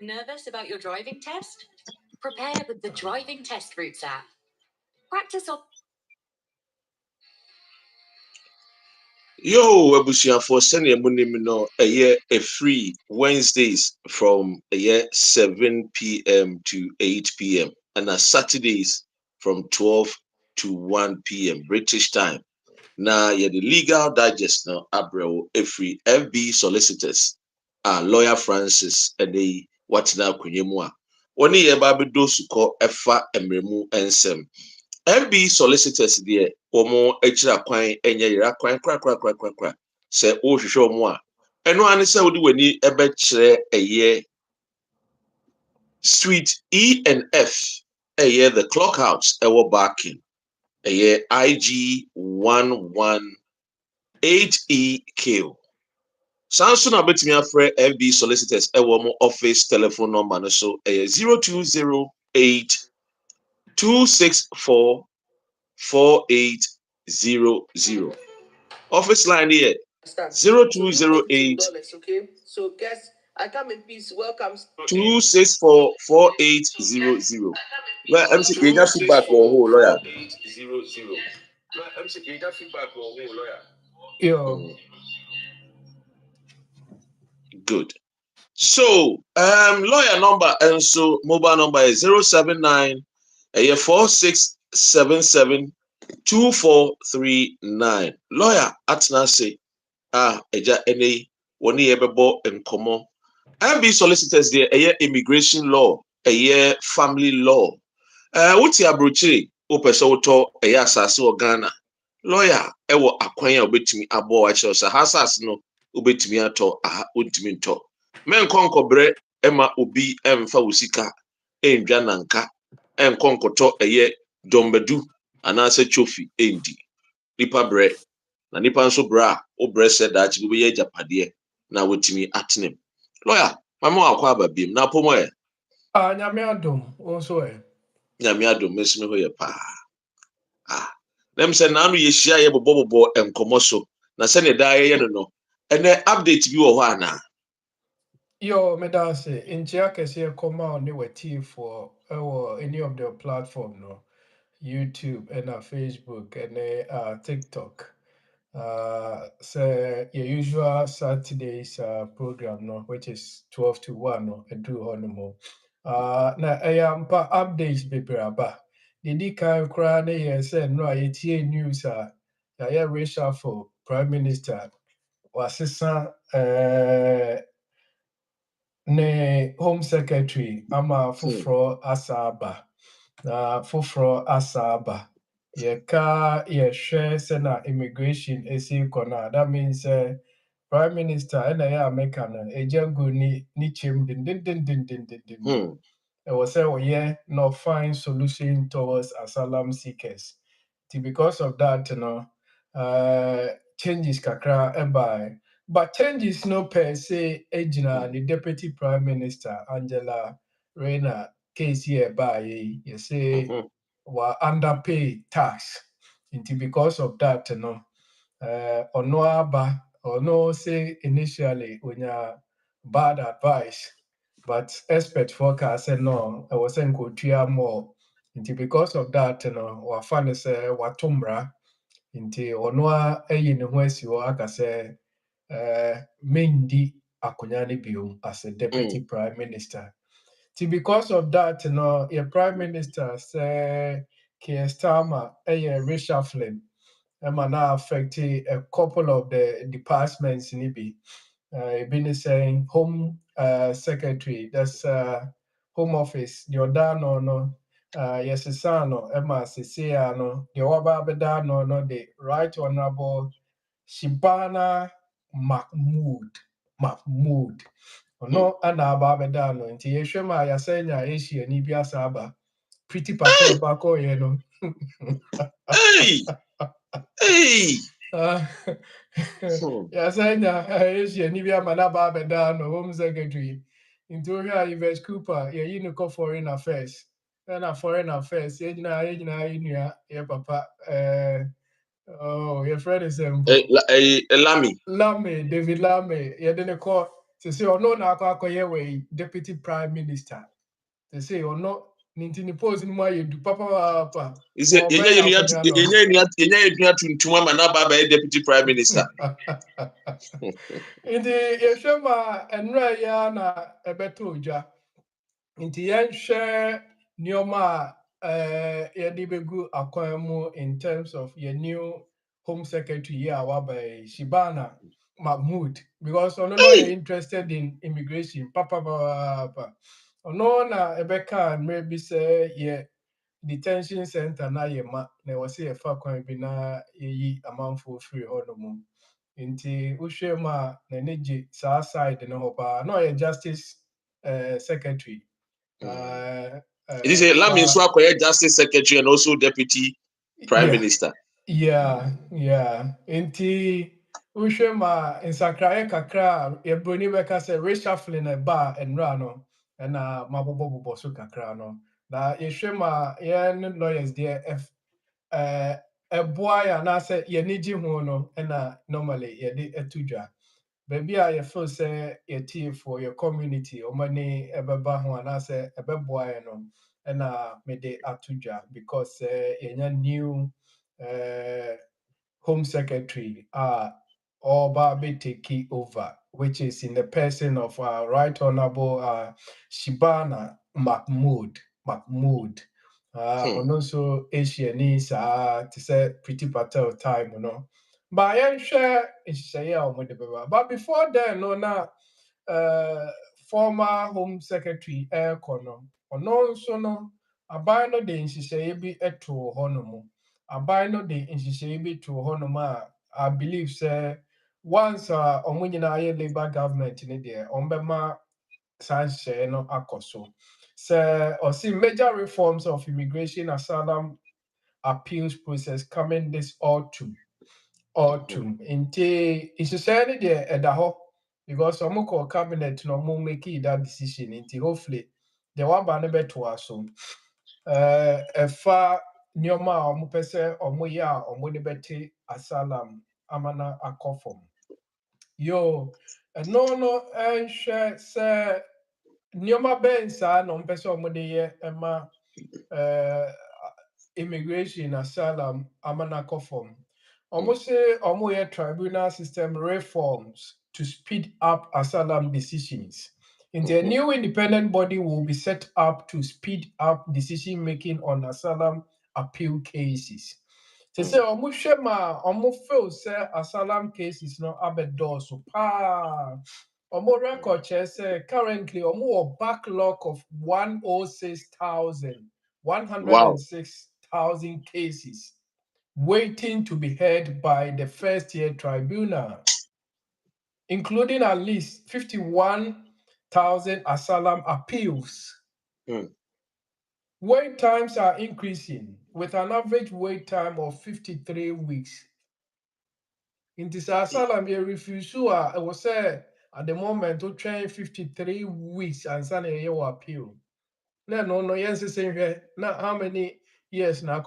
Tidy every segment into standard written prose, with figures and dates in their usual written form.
Nervous about your driving test? Prepare with the Driving Test Routes app. Practice on. Yo, Abusia for sending a free Wednesdays from 7 p.m. to 8 p.m. and Saturdays from 12 to 1 p.m. British time. Now, the legal digest now, Abreu, a free FB solicitors, lawyer Francis, and the what now Kunyemua. One year, Baby Dosuko, Efa, Emremu, Ensem. FB solicitors there, omo echira kwan enye yira kwan kra se o hwehwe omo a eno ane se wodi wani ebe kire eye suite E and F eye the clock house ewo backing eye IG 118EQ Samsung abetimi afre FB solicitors ewo mo office telephone number no so eye 0208 264 4800. Office line here 0208 okay? So guess I come in peace. Welcome. 264 4800. Well, I'm saying you feedback or whole lawyer. 4800. I'm saying you feedback or whole lawyer. Yo. Good. So, lawyer number and so mobile number is 079 4677 2439. Lawyer Atna say eja ene woni yebebo enkomo. MB solicitors there immigration law, family law. Wuti abrochiri opese woto asase o Ghana. Lawyer ewo akwan ya obetimi abo a che so hasas no obetimi ato ontimi nto. Men konkobre ema obi emfa wosika endwa nanka enkonkoto dombedu anase chofi endi. Nipa bre na nipa nso bra obre said that we be japade na wotimi atinem. Lawyer, mama akwa babim na pomo e. Nyame adom also e. Nyame adom mesime ho ye pa. Them say na anu ye hia ye bobo enkomo so na se ne da ye no. Ene update bi wo ho ana. Yo, medase in kese come out ne wati for any of the platform no. YouTube and Facebook and TikTok. So your usual Saturdays program no, which is 12 to 1 no, and do honmo. Na I am updates bebraba. Didi kan kra na ye say no ayetie news ya racial for Prime Minister wasisa ne Home Secretary ama fufro asaba. Fufro asaba. Yeka yehwe se na immigration esi kona. That means Prime Minister and America na ejangu ni chim din. It was say no find solution towards asylum seekers. Because of that, changes kakra by. But changes no per se ejina the Deputy Prime Minister Angela Rayner case here by you say were underpaid tax. Because of that, or no say initially when you bad advice, but expert forecast said no, I was saying could more. Because of that, wa fan say watumbra nti ono ayi ne ho asi wo aka say mendi akonya ne biom as a deputy prime minister. Because of that, your prime minister say Keir Starmer reshuffling now affecting a couple of the departments in Ibi. Been saying Home Secretary, that's Home Office, the Odano no, yes, Sano, Emma Ceciano, the Wababedano, no, the Right Honorable Shibana Mahmood. No, and Ababedano, and Tieshema Yasena Asia Nibia Saba, pretty pattern back, you know. Hey! Yasena Asia Nibia Manaba Bedano, Home Secretary. into here Yves Cooper, yeah, you know, foreign affairs. Then a foreign affairs, yeah, papa, oh, your friend is Lamy. Lamy, David Lamy, yeah, then a call to say, oh, no, now, deputy prime minister. They say, oh, no, Nintini pose in my do papa. Is it deputy prime minister? Nti yɛhwɛ ma nnura yi a na ɛbɛtɔ ogya nti yɛnhwɛ nneɛma a yɛde bɛgu akwan mu in terms of yɛn new home secretary yi a waba yi Shibana Mahmood because ɔno na ɔyɛ interested in immigration papapapa ɔno na ɛbɛka mmerɛ bi sɛ yɛ detention center na yɛ ma na ɛwɔ sɛ yɛfa kwan bi na yɛyi amanfoɔ firi hɔnom. Nti wohwɛ mu a n'ani gye saa side no hɔ paa na ɔyɛ justice secretary. It is a Lamy justice secretary and also deputy prime minister. Yeah. Nti wohwɛ mu a nsakraeɛ kakra a yɛbroni bɛka sɛ reshuffling ɛba a nnura no ɛna mabobɔbobɔ so kakra no na yɛhwɛ mu a yɛn lawyers deɛ ɛboa yɛ anaasɛ yɛni gye ho no ɛna normally yɛde ɛto dwa baabi a yɛfeel sɛ yɛtie for your community ɔmani ɛbɛba ho anaasɛ ɛbɛboa yɛ no ɛna mede ato dwa because yɛnya new home secretary ɔba bɛtake over which is in the person of right honorable Shibana Mahmood ɔno nso Asiani saa te sɛ Pretty Patel time no but yɛnhwɛ nhyehyɛeɛ a wɔde bɛba but before then no na former home secretary ɛrekɔ no ɔno nso no aban no de nhyehyɛeɛ bi too hɔnom aban no de nhyehyɛeɛ bi too hɔnom a I believe sɛ once wɔn nyinaa yɛ labour government ne deɛ wɔn bɛma saa nhyehyɛeɛ no akɔ so. So, see major reforms of immigration asylum appeals process coming this autumn. Nti nhyehyɛeɛ no deɛ ɛda hɔ because wɔn kɔ cabinet na wɔn make that decision. Nti hopefully the waba no bɛtoa so. Ɛfa nneɛma a wɔn pɛ sɛ wɔn yɛ a wɔn de bɛte asylum ama na akɔ fam. Yo, ɛno no nhwɛ sɛ. Nneɛma bɛn saa na ɔmpɛ sɛ ɔmo de yɛ ɛma immigration asylum ama no akɔ fam. Ɔmo sɛ ɔmo yɛ tribunal system reforms to speed up asylum decisions. A new independent body will be set up to speed up decision making on asylum appeal cases. They say ɔmo hwɛ ma ɔmo feel sɛ asylum cases no abɛdɔɔso paa. Omo record say currently omo backlog of 106,000 cases waiting to be heard by the first year tribunal, including at least 51,000 asylum appeals. Wait times are increasing with an average wait time of 53 weeks. In this asylum, a refusal, I was say at the moment to train 53 weeks and send a year appeal. No, yes, saying now how many years now?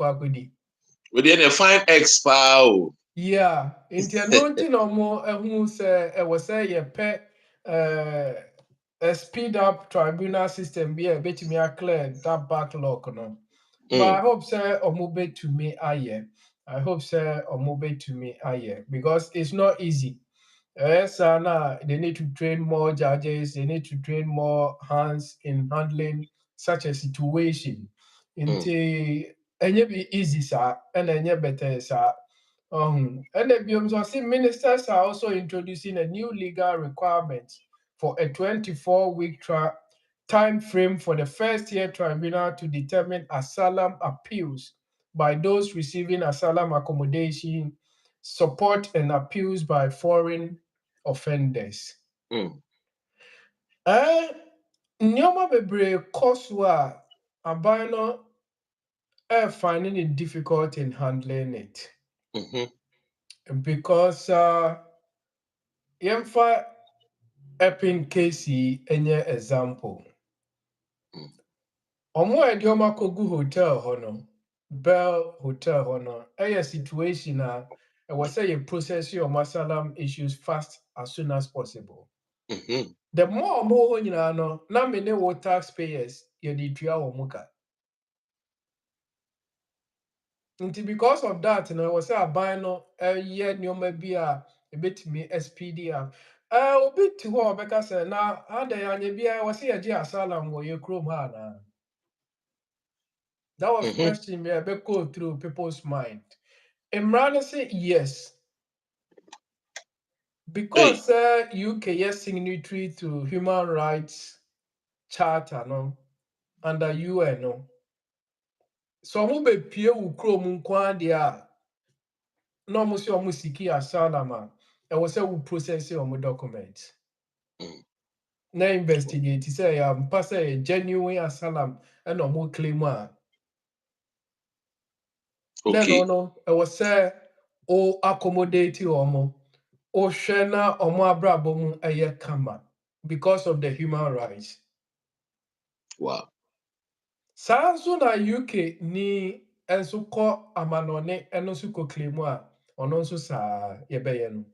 Within a fine expire. Yeah, into no more who say I was say a pet a speed up tribunal system be a bit me clear that backlog no. But I hope say omobe to me aye. I hope say omobe to me aye because it's not easy. Yes, they need to train more judges, they need to train more hands in handling such a situation. Into any be easy, sir, and any better, sir. And the see ministers are also introducing a new legal requirement for a 24-week time frame for the first year tribunal to determine asylum appeals by those receiving asylum accommodation, support and appeals by foreign offenders. Nneɛma bebree kɔ so a aban no finding it difficult in handling it. Because yɛmfa Epping Casey any example. Omo edioma kogu hotel hono, Bell Hotel hono. A situation was say you process your asylum issues fast as soon as possible. The more you know, na many wo taxpayers you need to our muka. Because of that, you know, was say a buy no a year new maybe a bit me SPDR. A bit to what because now and the be I was here asylum where you chrome hana. That was question me I go through people's mind. Imran say yes. Because UK is signatory to human rights charter no under UN no. So mo be pie wo chrome nkwan dia no mo se o mo siki asylum a e wo se wo process o mo document. Na investigate say ya mpa say genuine asylum and o mo claim a. Okay. No e wo say o accommodate o mo. O hwe na o mo abrabo mu eye kama because of the human rights. Wow. Sanso na UK ni enso ko amanone eno so ko claim a ono nso sa yebeye no.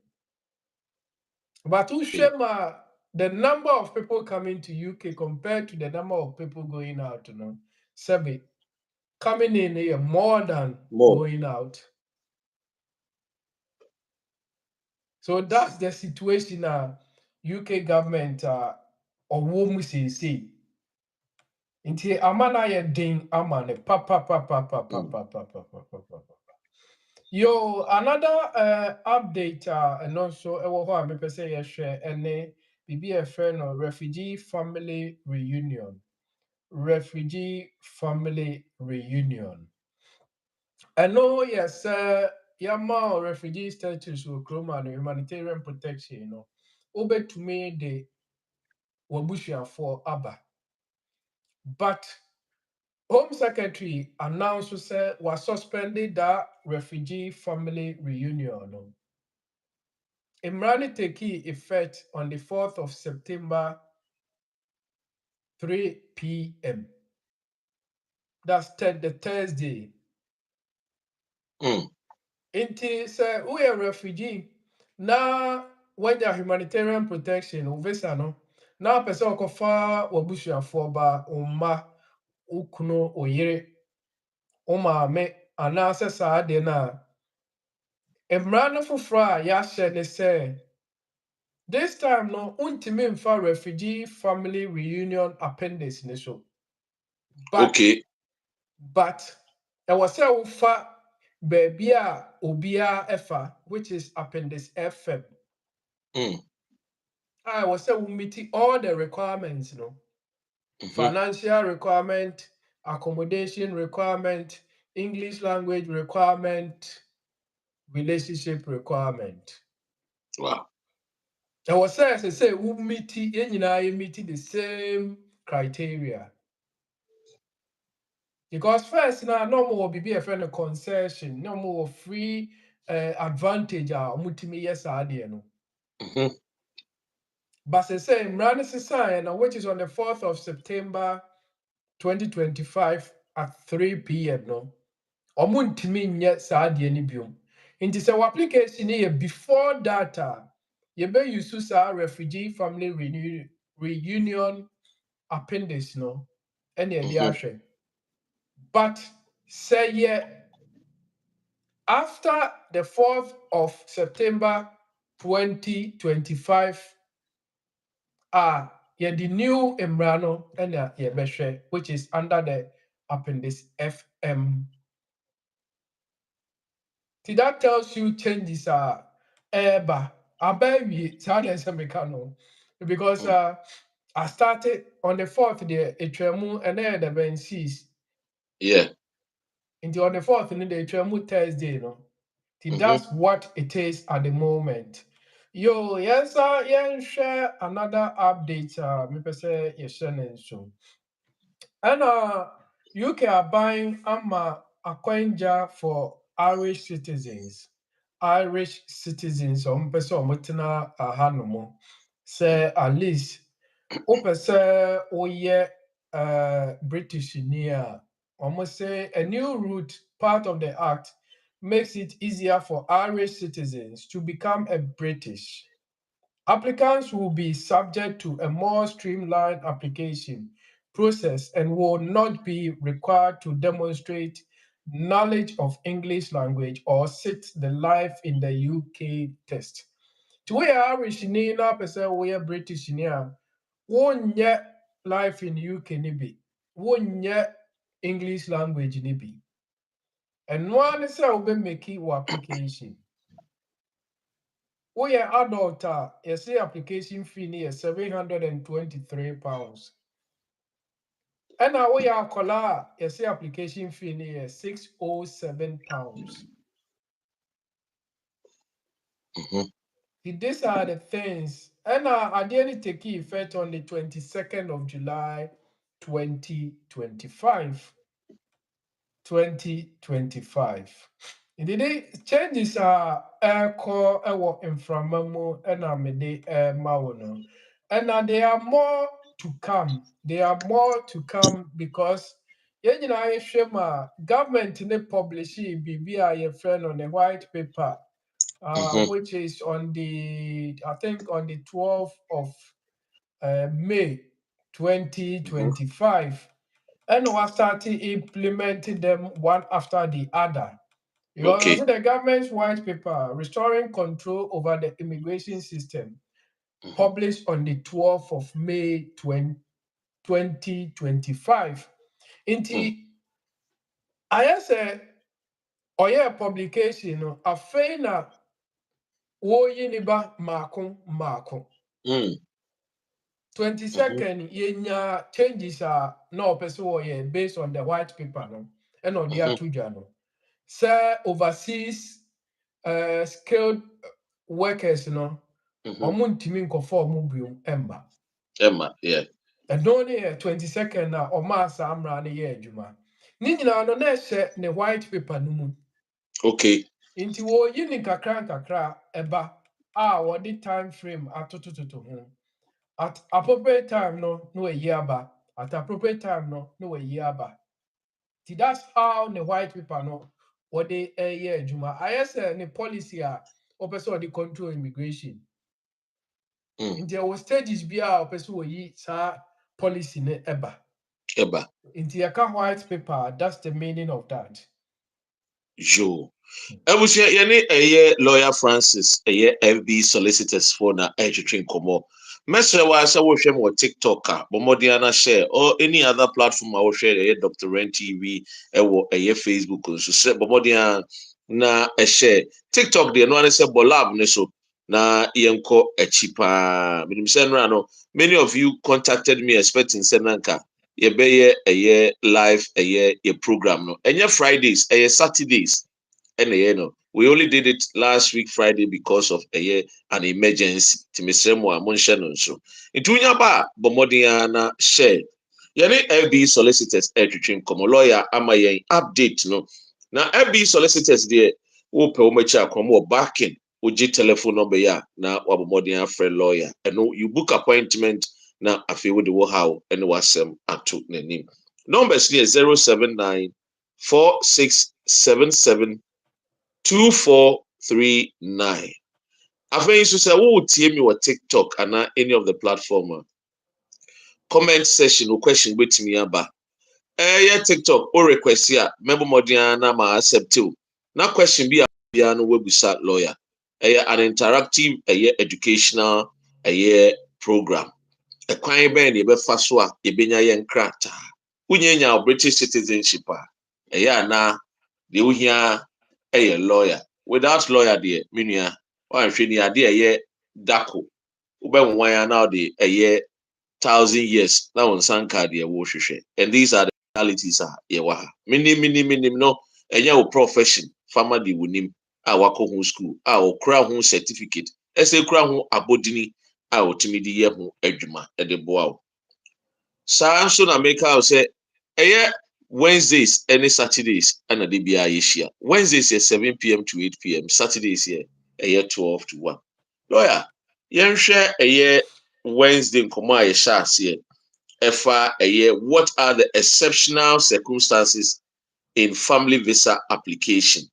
But Ushema, the number of people coming to UK compared to the number of people going out, you know, Sebi, coming in here more than going out. So that's the situation UK government or womb say. Inti amana ye ding amane pa. Yo, another update and also I me say share any BB a friend or refugee family reunion. Refugee family reunion. I know yes, yama refugee status will come and humanitarian protection, you know. Over to me the Wabushia for Abba. But Home Secretary announced say was suspended that refugee family reunion. No. Imrani take effect on the 4th of September, 3 p.m. That's the Thursday. Inti say we a refugee na when your humanitarian protection visa no na person okofa wabusuafo ba umma ukunu oyere umame anase saa de na emra no foforo a ya hye ne say this time no untimi mfa refugee family reunion appendix ne so but I was say ufa baby a obia efa which is Appendix FM. I was say we meet all the requirements, you know. Financial requirement, accommodation requirement, English language requirement, relationship requirement. Wow. I was say we meet the same criteria. Because first now no more be a friend of concession, no more free advantage mutimi yes no. But say Mranisi sign which is on the 4th of September 2025 at 3 p.m. no. Omuntimi nye saa de ni biom. Inti se application here before that you be use saa refugee family reunion appendix no. Any ahwe. But say after the 4th of September 2025, the new Emrano and Yebeshe, which is under the Appendix FM. See, that tells you changes are because I started on the 4th the Etremu and then the Bensis. Yeah. Into on the 4th and the Etremu Thursday, no. That's what it is at the moment. Yo, yes, share another update. Me say yes, soon. And UK are buying a coin jar for Irish citizens. Irish citizens, person mutina hanomo. say at least open say British near almost say a new route part of the act makes it easier for Irish citizens to become a British. Applicants will be subject to a more streamlined application process and will not be required to demonstrate knowledge of English language or sit the life in the UK test. To we are Irish ni na person we are British ni a wonye life in UK ni bi wonye English language ni bi. And one is a we make it application. We are adult, you see application fee near £723. And now we are color, you see application fee near £607. These are the things. And I didn't take effect on the 22nd of July 2025. 2025. Indeed, changes are called inframamu and amede mawono. And there are more to come. There are more to come because government in publishing BBI a friend on the white paper, which is on the I think on the 12th of May 2025. And we started implementing them one after the other. Because Okay. the government's white paper, Restoring Control Over the Immigration System, published on the 12th of May 2025. I say, a publication, a faina woyiniba makon. 22nd, yenya changes are no person based on the white paper, no, and on the two journal. Say overseas skilled workers, no, omuntimi nkofo omubium emba. Emma, yeah. And only 22nd na omasa amra ne ye adwuma. Ni nyina no na ehye ne white paper no mu. Okay. Inti wo yini kakra eba wo the time frame atotototo ho. At appropriate time no a year aba. At appropriate time no a year aba. See, that's how the white people know what they year juma. I say the policy person the control immigration. In there was stages be our person we sa policy ne eba. In the white paper, that's the meaning of that. Jo. I was here, lawyer Francis, FB solicitors for na educating komo. Mesra was I watch him or TikToker, Bomodiana share or any other platform I will share Dr. Ren TV, Facebook, so say Bomodiana na a share. TikTok the no say bolab neso na yenko a cheaper. Many of you contacted me expecting Senanka. Ye live a program no. And Fridays, Saturdays. And we only did it last week Friday because of an emergency. Timisremo amonshano so. Itunya ba bomodiana share. Yani FB solicitors edwin komo lawyer ama yen update no. Na FB solicitors there wo pe wo macha komo backing uji telephone number ya na wabomodiana friend lawyer. And you book appointment na afi wo de wo how and wasem ato nanim. Numbers here 079 4677 2439. After so say who tie me with TikTok and any of the platform. Comment section or question with me aba. Yeah TikTok or request here. Member Modiana ma accept too. Now question be a no website lawyer. An interactive educational program. A kwai ben ye be faswa ye benya ye nkrata. Unyenya British citizenship na the uhia a lawyer. Without lawyer, dear, Minia, or I'm feeling idea, yeah, Dako. Uben wire now the a year 1,000 years now on Sanka, dear Woshe. And these are the realities, Yawaha. Minim, no, a young profession, farmer di winim, our home school, our crown certificate, as a crown abodini, our timidi yehu edjuma at the bow. Samson America say, Wednesdays, any Saturdays, and a DBI issue. Wednesdays is 7 p.m. to 8 p.m. Saturdays here, 12 to 1. Lawyer, you share Wednesday nkɔmɔ a yɛhyɛ aseɛ ɛfa ɛyɛ what are the exceptional circumstances in family visa application.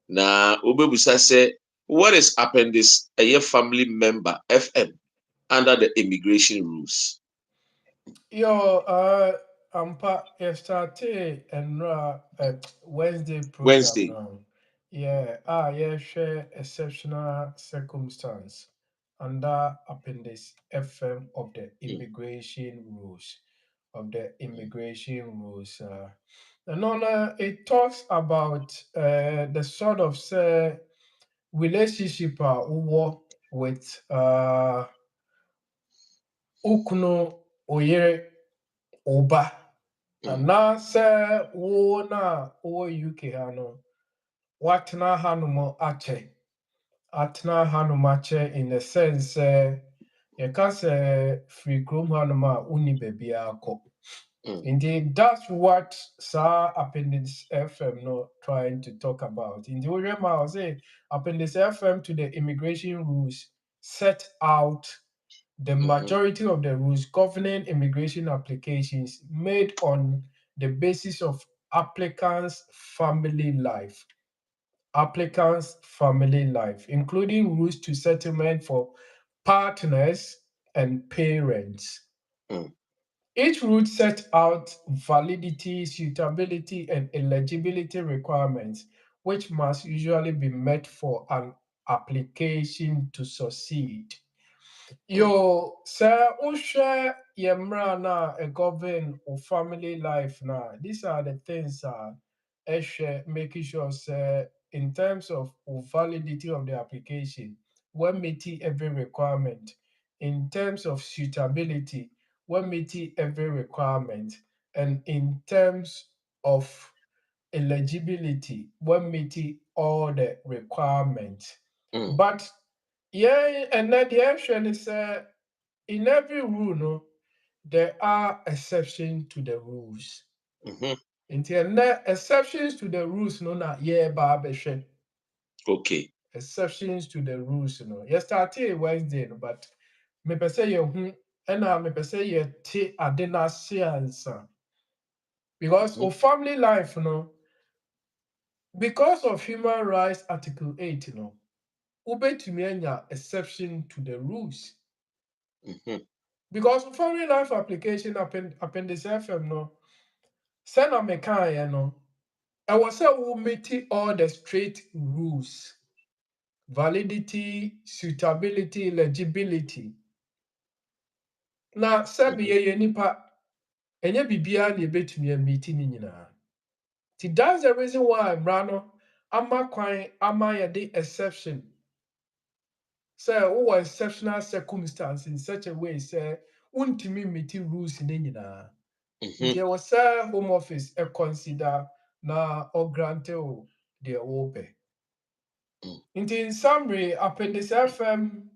Na obebusa sɛ what is appendix ɛyɛ family member FM under the immigration rules. Ampa, yesterday and Wednesday program Wednesday. now. Yeah, share exceptional circumstance under Appendix FM of the immigration rules. And on it talks about the sort of relationship with ukno oyere oba. Na sɛ wo na wowɔ UK ha no, watena hanom akyɛ in the sense sɛ yɛka sɛ firi kurom hanom a wonni baabiara kɔ. Indeed, that's what Appendix FM no trying to talk about. In the I will say Appendix FM to the immigration rules set out the majority of the rules governing immigration applications made on the basis of applicants' family life, including rules to settlement for partners and parents. Each rule sets out validity, suitability, and eligibility requirements, which must usually be met for an application to succeed. Sir, share yemra na a govern or family life na. These are the things making sure sir, in terms of validity of the application, when meeting every requirement, in terms of suitability, when meeting every requirement, and in terms of eligibility, when meeting all the requirements. But yeah, and then the action is in every rule, no, there are exceptions to the rules. Until exceptions to the rules, no, na yeah, barbation. Okay. Exceptions to the rules, no. You started Wednesday, no, but me per se you and me per se you take a dinner science because of family life, no. Because of Human Rights Article 8, you know, ubetumi exception to the rules. Because family life application Appendix FM no, send a mekan no, I was say we meet all the straight rules, validity, suitability, eligibility. Na sabi ye nipa enye bibia na ebetumi meet ni nyina. That's the reason why Brano ama kwan ama ye the exception. Say what exceptional circumstance in such a way say untimi meet rules ni nyina. There was a home office consider na or grante o the obe. In summary, Appendix FM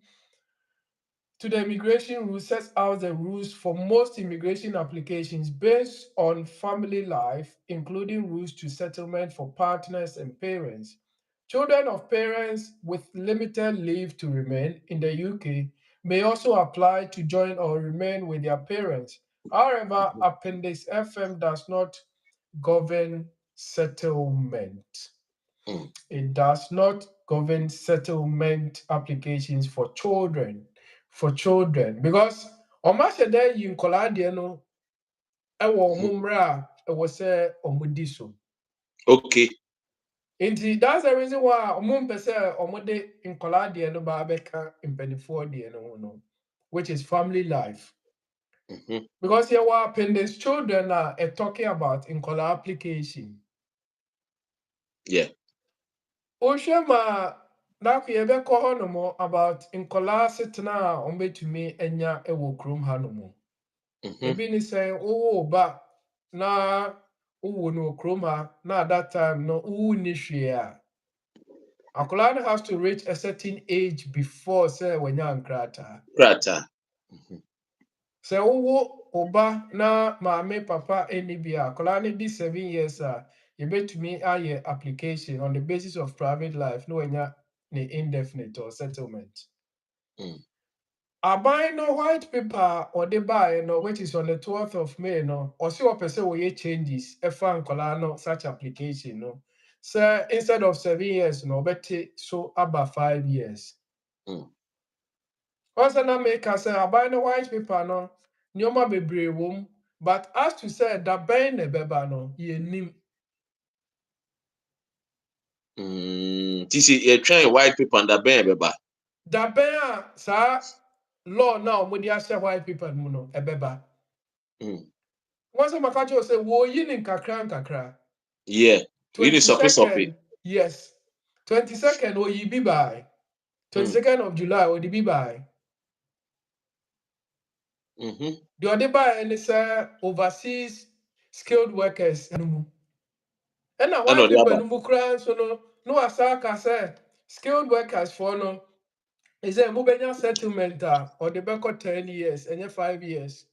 to the immigration rules sets out the rules for most immigration applications based on family life, including rules to settlement for partners and parents. Children of parents with limited leave to remain in the UK may also apply to join or remain with their parents. However, Appendix FM does not govern settlement. It does not govern settlement applications for children. Because Omashede yin kolade no ewo mumra ewo se omudi so. Okay. Indeed, that's the reason why pese omode in kolade no ba beka impenifo de no, which is family life. Because here were appendix children are talking about in color application. Yeah. Oshema na kuyebe ko no more about in color setna ombetumi enya ewo krom hanomo. Ebi ni say ba na uwu no krom ha na at that time no uwu ni hwea. Akola has to reach a certain age before say wenya nkrata. Sɛ wowɔ oba na maame papa ɛni bi a akwadaa no di 7 years a yɛbɛtumi ayɛ application on the basis of private life na wanya ne indefinite or settlement. I buy no white paper or they buy no, which is on the 12th of May, no, or see what person will changes a fan no such application, no. So instead of 7 years, no, but so about 5 years. Once I make us say I buy no white paper, no, nyoma be brave womb, but as to say that buy the beba no, ye nim. This is a train white paper and the beba. That buy, sir, law now, when you say white paper, no, a beba. Once I catch you say, wo yin in kakra. Yeah. 22nd, yes. 22nd, or ye be by. 22nd of July, or the be by. The other by and it's overseas skilled workers. And white people no cry, so no asaka said skilled workers for no. Is a mubenya settlement or the back 10 years and 5 years.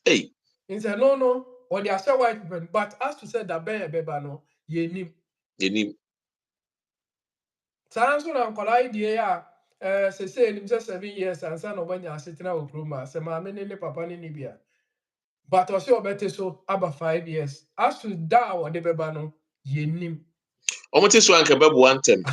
Hey. He said, no, or they are so white people, but as to say that beba no, ye nim. Sounds when I'm collide idea, say him 7 years and son of when you're sitting out of room, say, my many papa in Libya. But also better so about 5 years. As to that or the bebano, ye nim. Almost so uncle one time.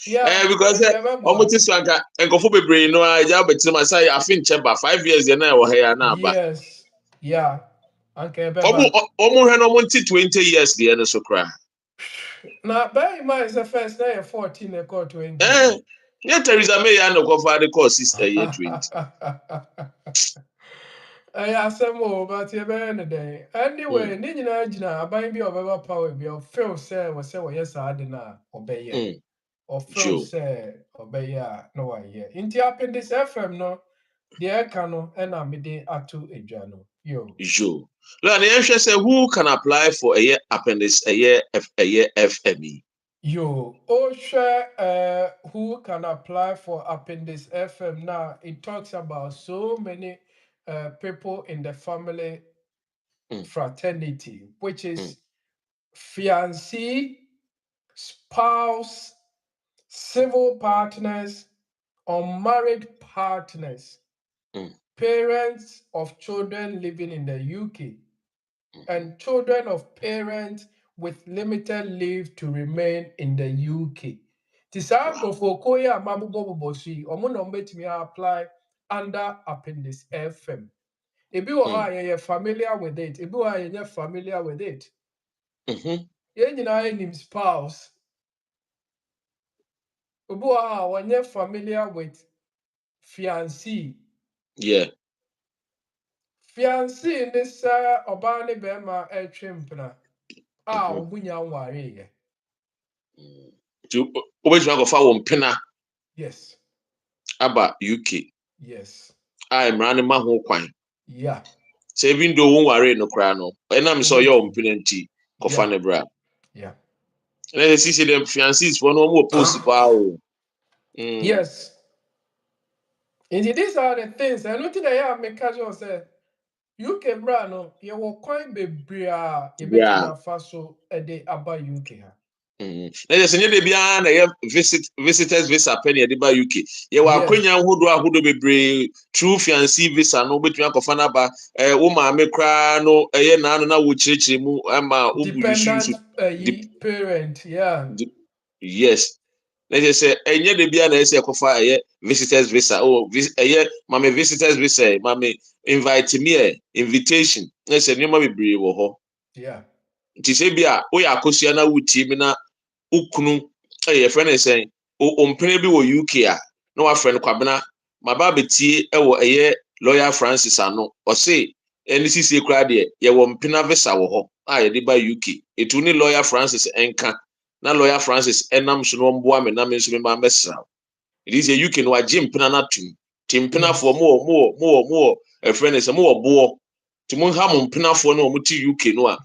Yeah, because almost so uncle and go for the brain. No, I just bet say I think 5 years and I was here now. Yes, yeah. Uncle almost 20 years the end so cry. Now, bear in mind, the first day 14, they call 20. Yeah, Teresa May and go for the course sister year 20. I said more, but you're better the day. Anyway, Nina, buy me over power, be of Phil say, was say, yes, I did not obey. Or Phil say, obey, no, I hear. In the Appendix FM, no, the air cano, and I'm midday at 2 a journal. Yo. Now, the answer say, who can apply for a year Appendix, a year FME? Yo, Osha, who can apply for Appendix FM now? It talks about so many people in the family fraternity, which is fiancé, spouse, civil partners, unmarried partners, parents of children living in the UK, and children of parents with limited leave to remain in the UK. Tisanko for Koya Mabubo Boshi, Omono me apply under Appendix FM. If you are familiar with it, if you are familiar with it, you know spouse. If you are familiar with fiancé. Yeah. Fiancé this Obani Bema Trimpna. Obunya ware. To always go for one penna. Yes. About UK. Yes. I am running my whole coin. Yeah. So even though one worry no crano, and I'm so your penalty, Kofanebra. Yeah. And then see them fiancés for no more post power. Yes. Indeed, these are the things. And nothing I have make casual say, UK brano, you will coin be bria, you bet me a faso a day about UK. There's another beyond a visitors visa penny at the UK. You are Quenya who do be true fiancé visa, no between Kofanaba, a woman may cry no a year now which mu dependent parent, yeah. Yes. Let's say any the beyond a say visitors visa. Oh, a year, mammy visitors visa, mammy invite me invitation. Let's say, you may be brave. Yeah. Tisabia, we are Cosiana with Timina Ukunu, a friend is saying, oh, mpene bi wɔ UK a na wafrɛ no Kwabena ma ba betie wɔ ɛyɛ lawyer Francis ano ɔse ɛne sisi kura deɛ yɛwɔ mpena visa wɔ hɔ a yɛde ba UK etu ne lawyer Francis ɛnka na lawyer Francis ɛnam so no mboa me na me nso me ma mɛsra it is a UK no agye mpena na tum ti mpenafoɔ mo ɛfrɛ ne sɛ mo wɔ boɔ ti mo ha mo mpenafoɔ no mo ti UK no a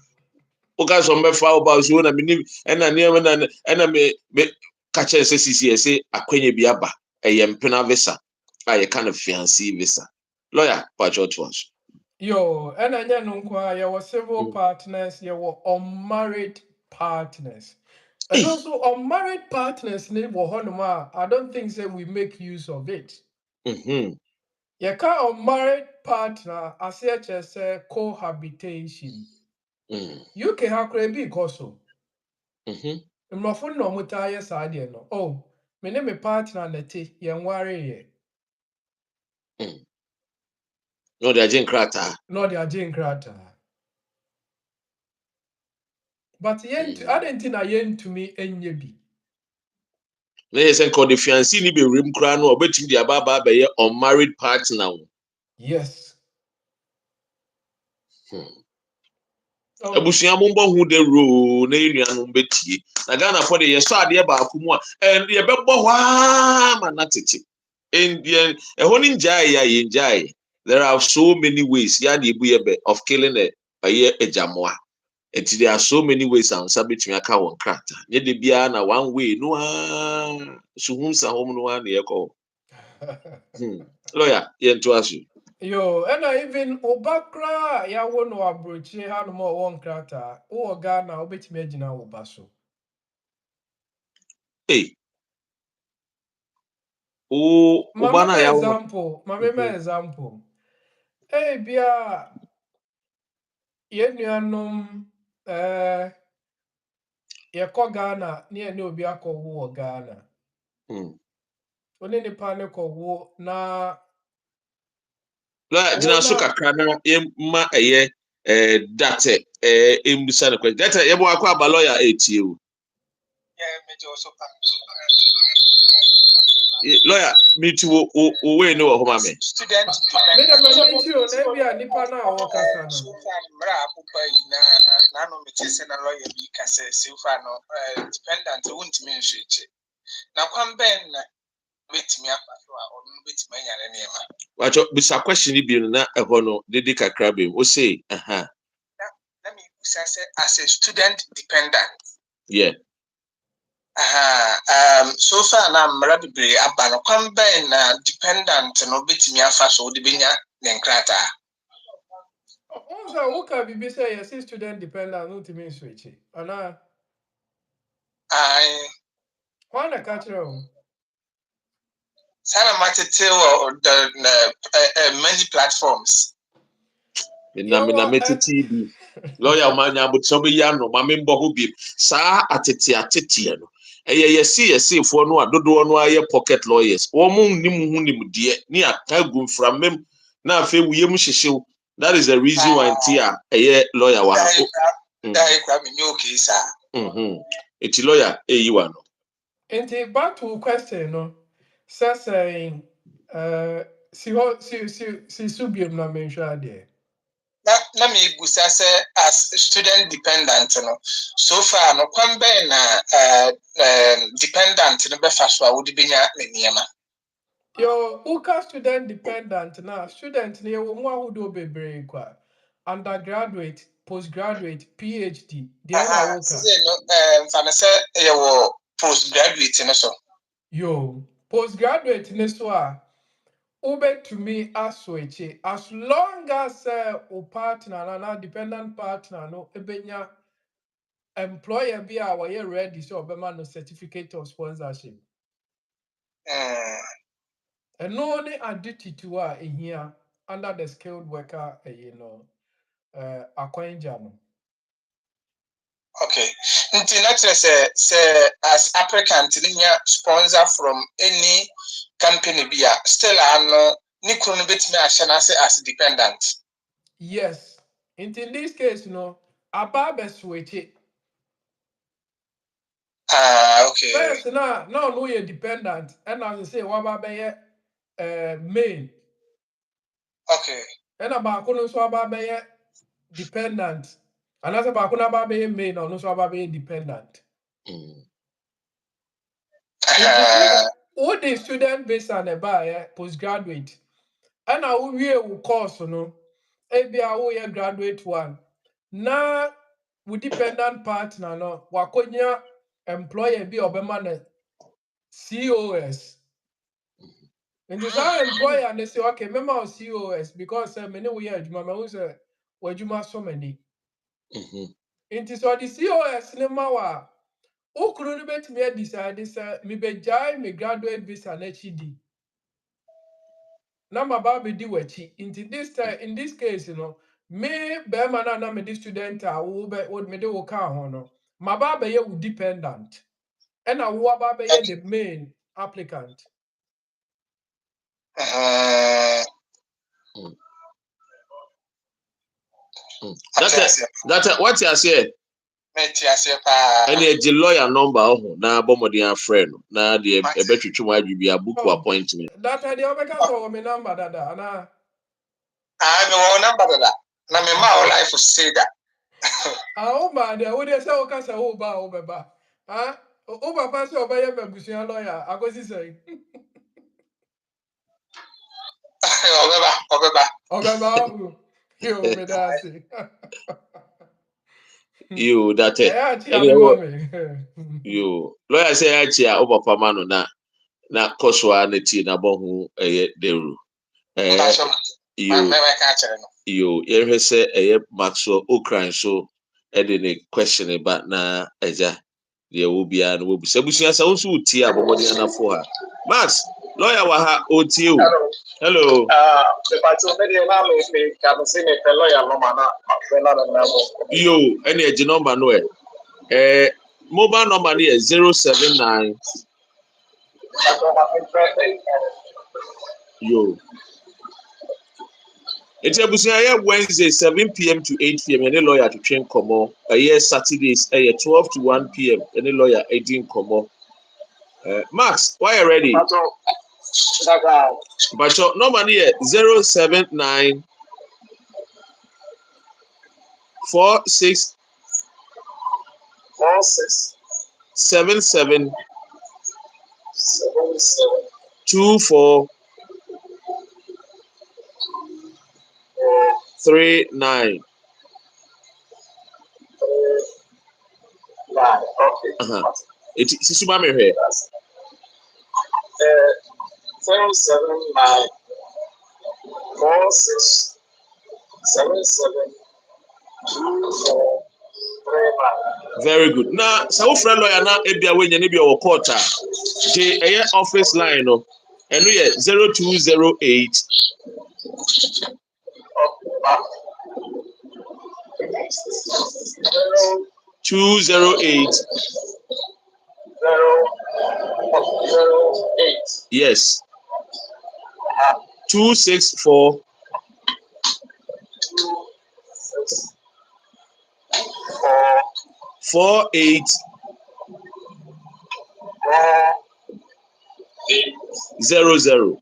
oga so mbefa oba so na me na ne na me kache se CCS akwenya bi aba eye mpena visa a ye kind of fiancé visa lawyer patrol to us yo and anya no kwa ye civil partners ye unmarried partners And also, unmarried partners, I don't think that we make use of it. You can't unmarried partner, as such as cohabitation. You can have a big also. My phone no mutaya side, no. Oh, my name is partner, Neti, young warrior. No, they are Jane Crata. No, they are Jane Crata. But I didn't think I yen to me any be. Let's say called the fiancé ni be rim crown or betting the ababa be unmarried partner. Yes. Abusua mombo hu de ro na enuanu betie. Na Ghana for the yeso ade ba akumu a and ye bebo hwa ma na tete. Indian ehoni njai ya ye njai. There are so many ways ya de ebu of killing a ye ejamoa. And there are so many ways and subject to aka won krata. Ye de bia na one way no so hunsa hom no an ye ko. Lawyer, ye nto asu. Yo, and I even Obakra, ya won no abrochi, had more one crata, or Ghana, obet me jina obaso. Hey. Oh, Obana ya example, example. Hey, bia, yenuanum, yako Ghana, near no biako wo Ghana. Only the panic wo na. La jina so kakra na ma eye date embisa na question date yebo akwa aba lawyer etie o lawyer meet wo we no ho ma me student me da meet you na bia nipa na wo kasa no so far mra apopa na no me chese na lawyer bi kasa so far no dependent won't me nhweche na kwamben na betimi afaso a onu betimi anyare ne ma wacho bisa question bi no na eho no dedi kakra be o say let me say as a student dependent yeah so far na mra bibre aba no kwamben na dependent no betimi afaso de benya ne nkrata also who can be say yes student dependent no to me switch ana why na catch you Sana matete or the many platforms. na metiti bi lawyer manya but so be ya no ma me mbo ho bi saa atete no yesi fo no adodo no aye pocket lawyers wo mu nim hu nim de ni akagu framem na afa wuyem hyehyew. That is the reason why tia lawyer wa Dai kwa me no case eti lawyer eyiwa no enti back to question no saying si subium na mention there na me busa say as student dependent no so far no kwambe na dependent no be faso a wodi benya niema yo uka student dependent na student ne wo mu ahudo bebre kwa undergraduate postgraduate PhD there na woka say no mfana say ye wo postgraduate no so yo postgraduate ne so a ube to me asweche as long as o partner na dependent partner no ebenya employer be a we ready so obema no certificate of sponsorship and no only addition to here under the skilled worker acquaintance no okay until next say as applicant ninya sponsor from any company bia still ano ni kunu betimi ahye na say as dependent yes in this case ababa switch okay first now no you dependent and as I say wababa main okay and about no so ababa dependent and as about no ababa main or no so ababa dependent what the student based on a postgraduate and I will course no ebia graduate one na we dependent partner no wakonya employer bi obema na COS and this our employer and they say okay remember our COS because many we adwuma me who say wadwuma so many it is so the COS ne ma wa Ukuru bet me decide sir me be jai me graduate visa na chidi. Na my baby di wachi. In this case, me be man na me the student would me do ka ho no. My baby ye dependent. And I wo baby ye the main applicant. That's what you say. And a lawyer number na bomodi friend na the ebetwitwe wa bibia book appointment. That idea make so me number dada na. Me number dada. Na me ma life say that. Oh man, they would say o kasa o ba. Ah, o papa say obeye mebusia lawyer. Agosi say. Obeba. Yo me da say. You that you lawyer say achi a papa mano na koswa na ti na bohu deru. You hear say Maxwell Ukraine so any question about na eja there will be an will be sebusia sa unsu ti abomodi na for her. Max lawyer wa ha oti o. Hello. Yo, any edge number no mobile number here 079. Yo. It's a Wednesday 7 p.m. to 8 p.m. Any lawyer to train Komo. Saturdays 12 to 1 p.m. Any lawyer 18 Komo. Max, why you ready? But your number here 079 46 77 24 39. It's Suma me here. 079 46 77 24 39. Very good. Now, so friend lawyer now ebia we nya be our court the office line no. And we 0208 208 008. Yes. 264 48 00.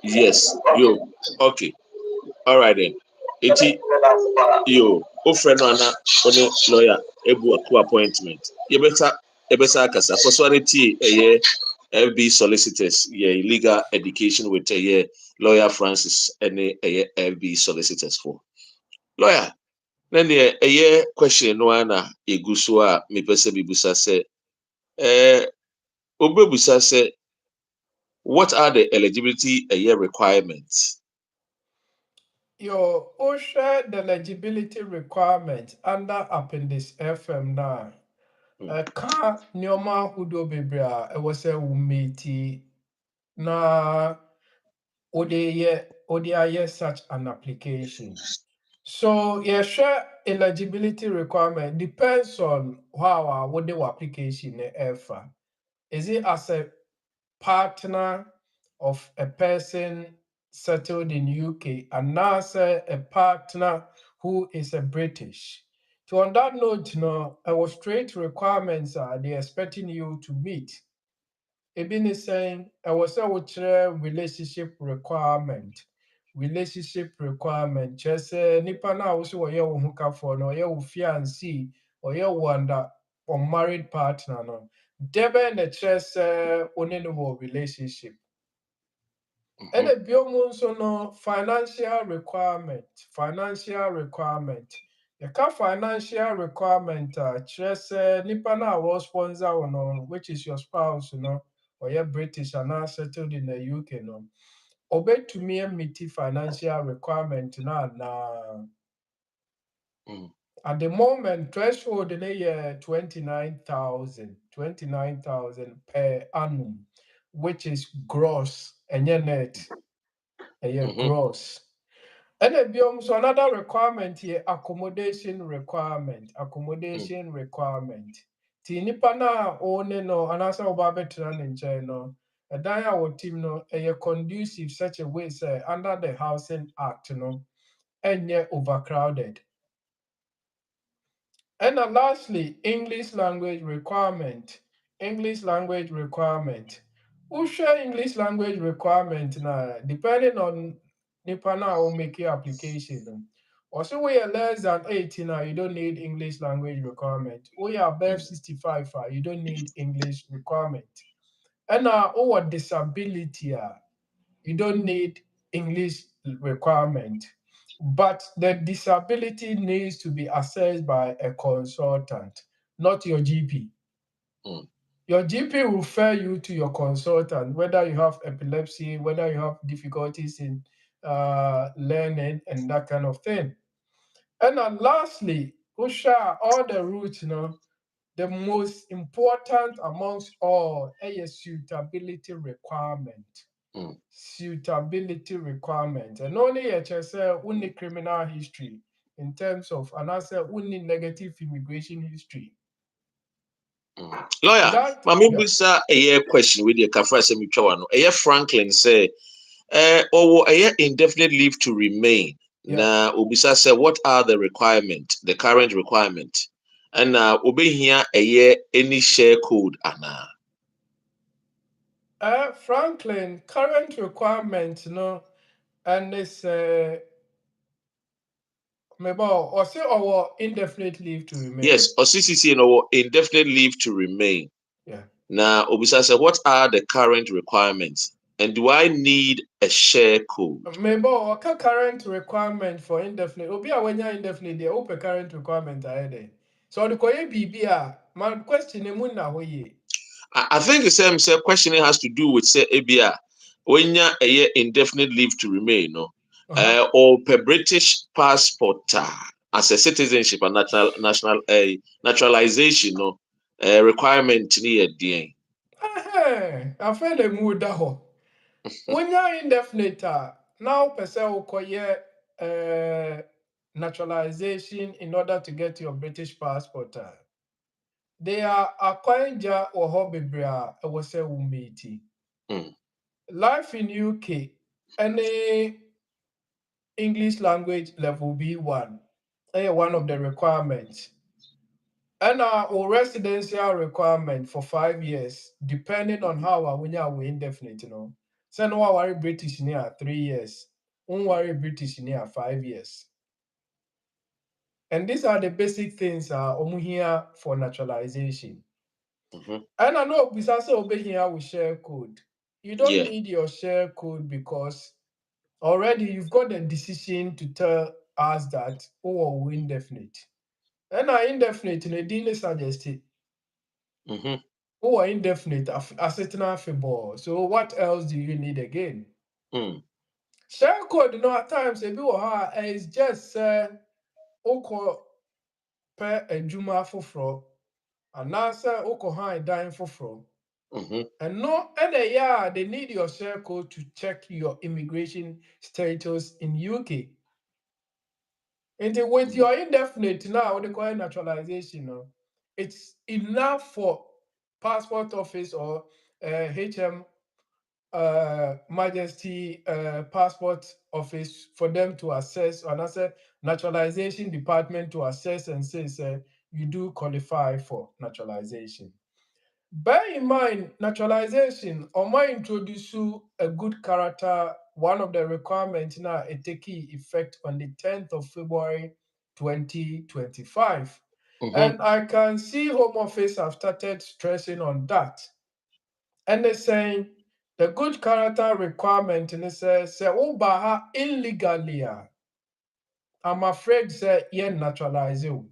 Yes. Yo. Okay. All right then. Eti yo. O friend na one lawyer ebu aku appointment. You better kasa for so FB solicitors legal education with lawyer Francis and FB solicitors for lawyer. Then the question no na eguso a me pese bibusa say obebusa say what are the eligibility requirements? Your OSHA the eligibility requirement under Appendix FM now. Ka nyoma hudo bebra e was a umeti na ode such an application. So sure eligibility requirement depends on how what the application ever. Is it as a partner of a person settled in UK and now say a partner who is a British? So on that note, our straight requirements are they expecting you to meet. Ebin is saying I was a relationship requirement. Relationship requirement. Just nipa na also or you huka for no you fiancé or you wonder or married partner no. Debe ne chess only no relationship. And a biomun so no financial requirement. Financial requirement. The financial requirement chess nipa na was sponsor which is your spouse, or you're British and now settled in the UK, obey to me and meet financial requirement now. At the moment, threshold in a year 29,000 per annum, which is gross and net, a year gross. And so another requirement here, accommodation requirement. Ti nipa na one no anasa oba betra ne nkyɛn no, ɛdan a wɔ team no ɛyɛ conducive such a way say under the Housing Act no, ɛnyɛ overcrowded. And lastly, English language requirement. Who share English language requirement na depending on nipa na who make your application. Also, we are less than 18 now, you don't need English language requirement. We are above 65, you don't need English requirement. And our disability, you don't need English requirement. But the disability needs to be assessed by a consultant, not your GP. Your GP will refer you to your consultant, whether you have epilepsy, whether you have difficulties in learning and that kind of thing. And then lastly, Usha, all the routes, the most important amongst all is suitability requirement. Suitability requirement. And only only criminal history in terms of, and I say only negative immigration history. Lawyer, Mami Bisa a question with your kafra semichawano. Franklin say, or indefinite leave to remain. Na Ubisa said, what are the requirements, the current requirement? And Ube here any share code, Anna. Franklin, current requirement, and it's maybe or say our indefinite leave to remain. Yes, or CCC or indefinite leave to remain. Yeah. Now, Obisa said, what are the current requirements? And do I need a share code? Maybe or current requirement for indefinite. Obi a when you indefinite, they open current requirement ahead. So the koye BBA, my question is na way. I think the same questioning has to do with say ABA when you a indefinite leave to remain, or per British passport as a citizenship and naturalization, requirement near the I feel the mood that when you're indefinite, now person will naturalization in order to get your British passport. They are acquiring ja or hobby bra I was say umiti. Life in UK, any English language level B1, one of the requirements. And our residential requirement for 5 years, depending on how we are indefinite, So no worry British near 3 years, won't worry British near 5 years. And these are the basic things here for naturalization. And I know besides over here with share code. You don't need your share code because already you've got the decision to tell us that we're indefinite. And indefinite in a deal suggested. Indefinite assetna fable. So what else do you need again? Share code, at times it's just oko per a juma for and answer oko high dying for. And they need your share code to check your immigration status in UK. And with your indefinite now, they call it naturalization. It's enough for passport office or HM Majesty passport office for them to assess, and as a naturalization department to assess and say you do qualify for naturalization. Bear in mind, naturalization, or might introduce you a good character. One of the requirements now it take effect on the 10th of February 2025. And I can see Home Office have started stressing on that. And they're saying the good character requirement and it says Ubaha illegally. I'm afraid say naturalize you.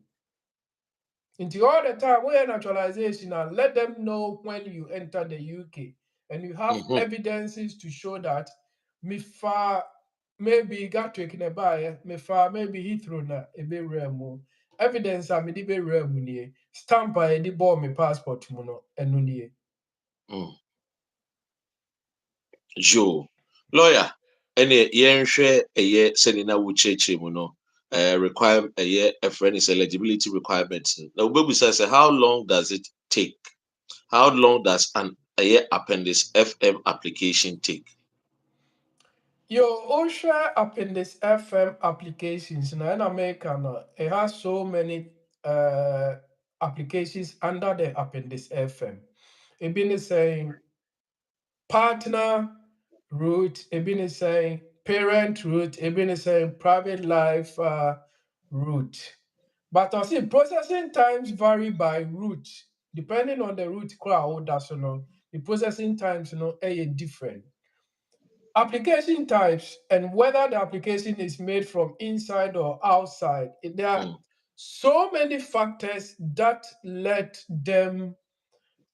Until all the time we naturalization and let them know when you enter the UK and you have evidences to show that maybe got taken by maybe he threw na ebe remo evidence a me di be rare mu nie. Stamp a di ball me passport mu no enu nie. Joe, lawyer, any yenhwe eye senina wucheche mu no require a friend is eligibility requirements. Now we say how long does it take? How long does an Appendix FM application take? Your OSHA Appendix FM applications in America, no, it has so many applications under the Appendix FM. It been saying partner route, it been saying parent route, it been saying private life route. But I see processing times vary by route. Depending on the route crowd, that's the processing times different. Application types and whether the application is made from inside or outside. There are so many factors that led them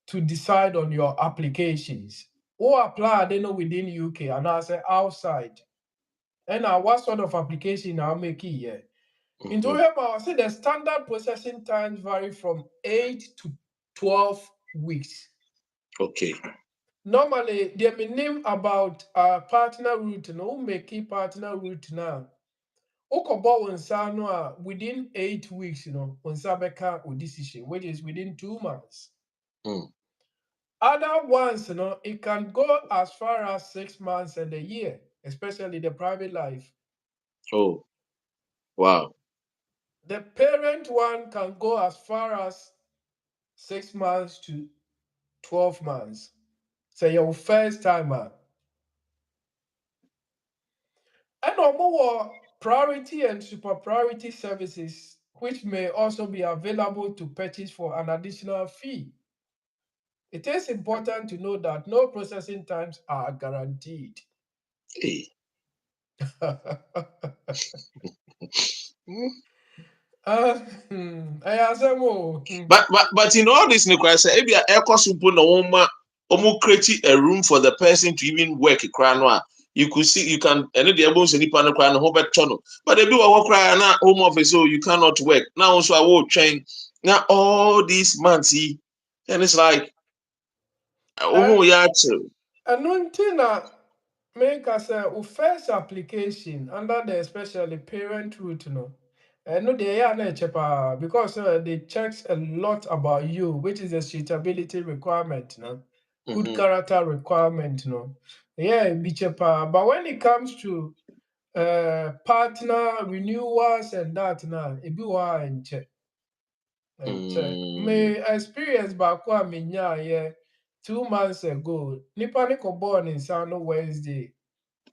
to decide on your applications. Who apply they know within UK and I say outside. And now what sort of application I'll make here? In Toyota, I say the standard processing times vary from 8 to 12 weeks. Okay. Normally, they may name about partner route, no make partner route now. Okobo Wonsano within 8 weeks, Wonsabeka or decision, which is within 2 months. Other ones, it can go as far as 6 months and a year, especially the private life. Oh, wow. The parent one can go as far as 6 months to 12 months. Say your first timer. And more priority and super priority services, which may also be available to purchase for an additional fee. It is important to know that no processing times are guaranteed. Hey. But in all this, Nicola say, if you are simple no woman, create a room for the person to even work a crown. You could see you can the able to nipa no crown whole channel. But if you are crying now home office, so you cannot work. Now also I will train now all these months, and it's like oh yeah too. Make us a first application under the especially parent route, no, they are not cheaper because they checks a lot about you, which is a suitability requirement, good character requirement, Yeah, be cheaper. But when it comes to partner renewals and that, it be why and check. My experience back when me yeah 2 months ago, nipa ne ko born in Sano Wednesday.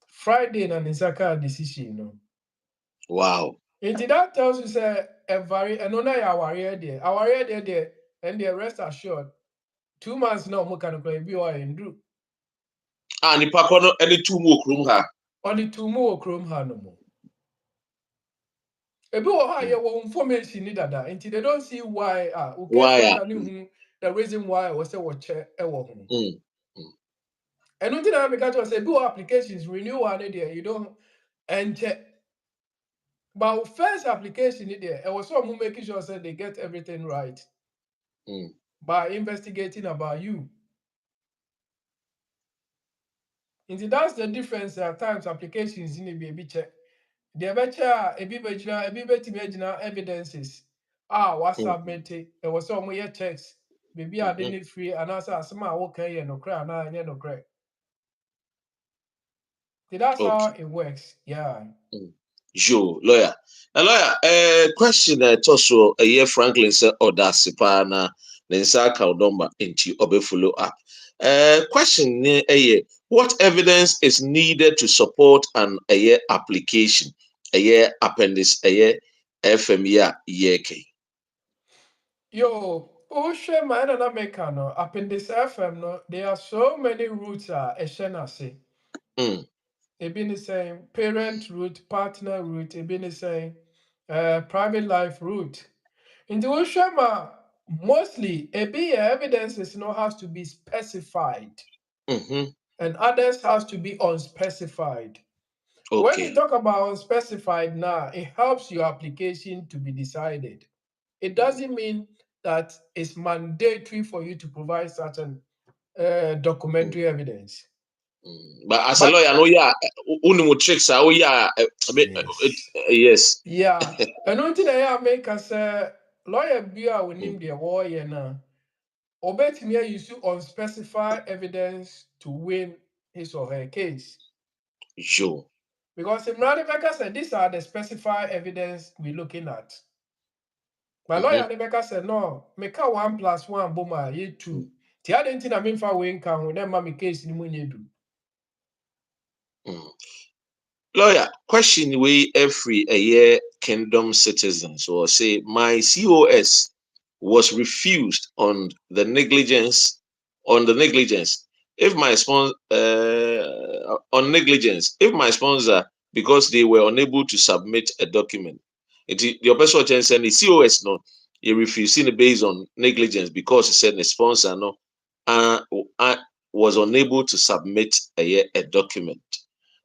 Friday na Nisaka decision. Wow. And that tells you say a very another our there. Our there and the rest assured. 2 months now mo can be or do. Nipa kono any 2 more room ha. Only 2 more chrome ha no more. Ebi wo information need that. Until they don't see why the reason why I was say what check and nothing I make to say do applications renew one there you don't enter. But first application there, it was someone making sure that they get everything right by investigating about you. And that's the difference at times applications in a baby check. The better a bit evidences. Was submitted. There was some more checks. Maybe I didn't free and answer some okay and no cry now and no cry. That's how it works. Yeah. Joe, lawyer. A lawyer, question also a year Franklin said Odasipana, then Saka Odomba into Obe follow up. Question what evidence is needed to support an a year application, a year appendix, a year FMEA year K? Yo, share my America no Appendix FM no. There are so many routes a say. It been the same parent route, partner route, it been the same private life route. In the Oshama, mostly evidences has to be specified. And others has to be unspecified. When you talk about unspecified now, it helps your application to be decided. it doesn't mean that it's mandatory for you to provide certain documentary evidence. But as a lawyer, no, yeah, unimu tricks, oh yeah, yes. Yeah, and one thing I make as a lawyer be a winning the war, you know, obey me use unspecified evidence to win his or her case. Sure. Because in Rebecca said these are the specified evidence we're looking at. My lawyer Rebecca said no, make 1 + 1 boma ye 2. The other thing I mean for win can when my case in money do. Lawyer, question we every a year kingdom citizens or say my COS was refused on the negligence. If my sponsor on negligence, if my sponsor because they were unable to submit a document, the person saying the COS no, he refusing based on negligence because he said the sponsor no, was unable to submit a document.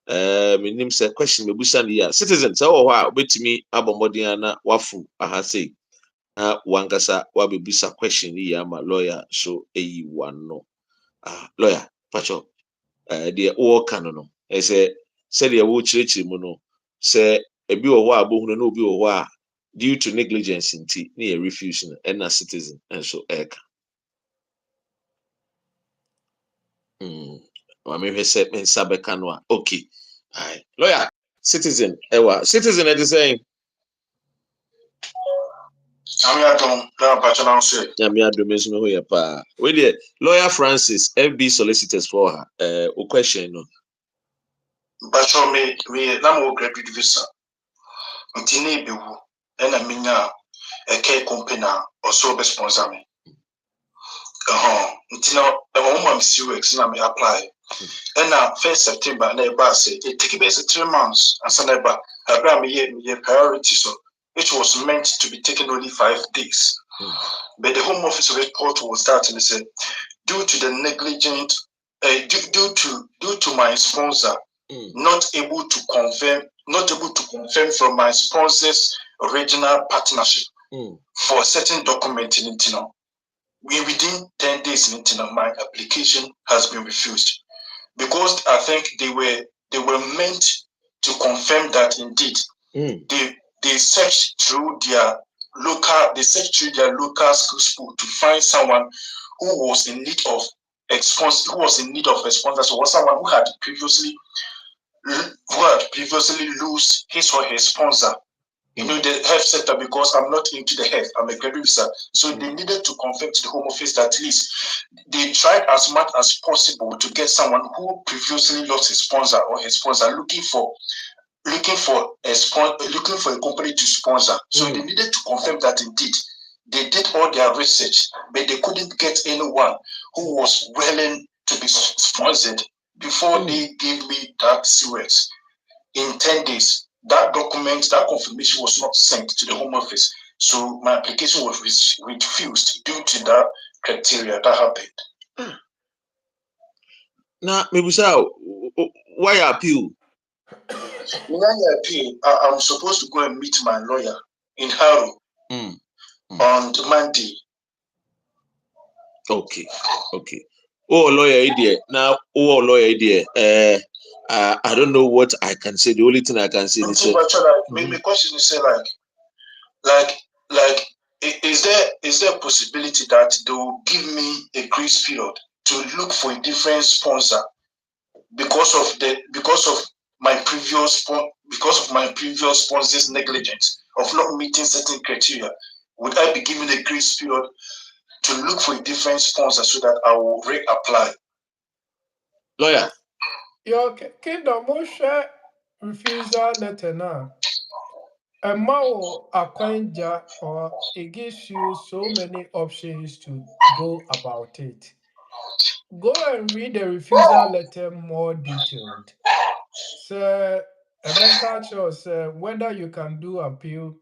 Minim say question me busa ni ya citizens oh ha obetimi abombodin na wafu aha say wankasa wabebusa question ni ya ma lawyer so eyi wano lawyer pacho de wo kan no say de wo chirechiri mu no say ebi wo ho abohunu na obi wo ho a due to negligence nti na refuse no na citizen and so eka Mami hwese mensa beka no a okay. Aye. Lawyer, citizen, citizen is saying. Lawyer Francis, FB solicitors for her. O question no. Bacho me na mo graduate visa. Ntini biwu ena minya eke company also be sponsor me. Ntina e mo mam CUX na me apply. And 1st September, neighbor said it took about 3 months. And so neighbor, Abraham ye priority, so it was meant to be taken only 5 days. But the Home Office report was that and they said, due to the negligent, due to my sponsor not able to confirm from my sponsor's original partnership for a certain document in Intino. Within 10 days in Intino, my application has been refused. Because I think they were meant to confirm that indeed they searched through their local school to find someone who was in need of a sponsor, so was someone who had previously lost his or her sponsor. You know, the health sector, because I'm not into the health, I'm a graduate visa. So they needed to confirm to the Home Office that at least they tried as much as possible to get someone who previously lost his sponsor or his sponsor, looking for a company to sponsor. So they needed to confirm that indeed they did all their research, but they couldn't get anyone who was willing to be sponsored before they gave me that COS in 10 days. That document, that confirmation was not sent to the Home Office. So my application was refused due to that criteria that happened. Now, maybe so. Why appeal? When I appeal, I'm supposed to go and meet my lawyer in Harrow on Monday. Okay. Oh, lawyer idea. Now, idea. I don't know what I can say. The only thing I can say is my question is is there a possibility that they will give me a grace period to look for a different sponsor because of my previous sponsor's negligence of not meeting certain criteria? Would I be given a grace period to look for a different sponsor so that I will reapply? Lawyer. Your kingdom share refusal letter now. A mao acquainja or it gives you so many options to go about it. Go and read the refusal letter more detailed. So, and then catch us whether you can do appeal,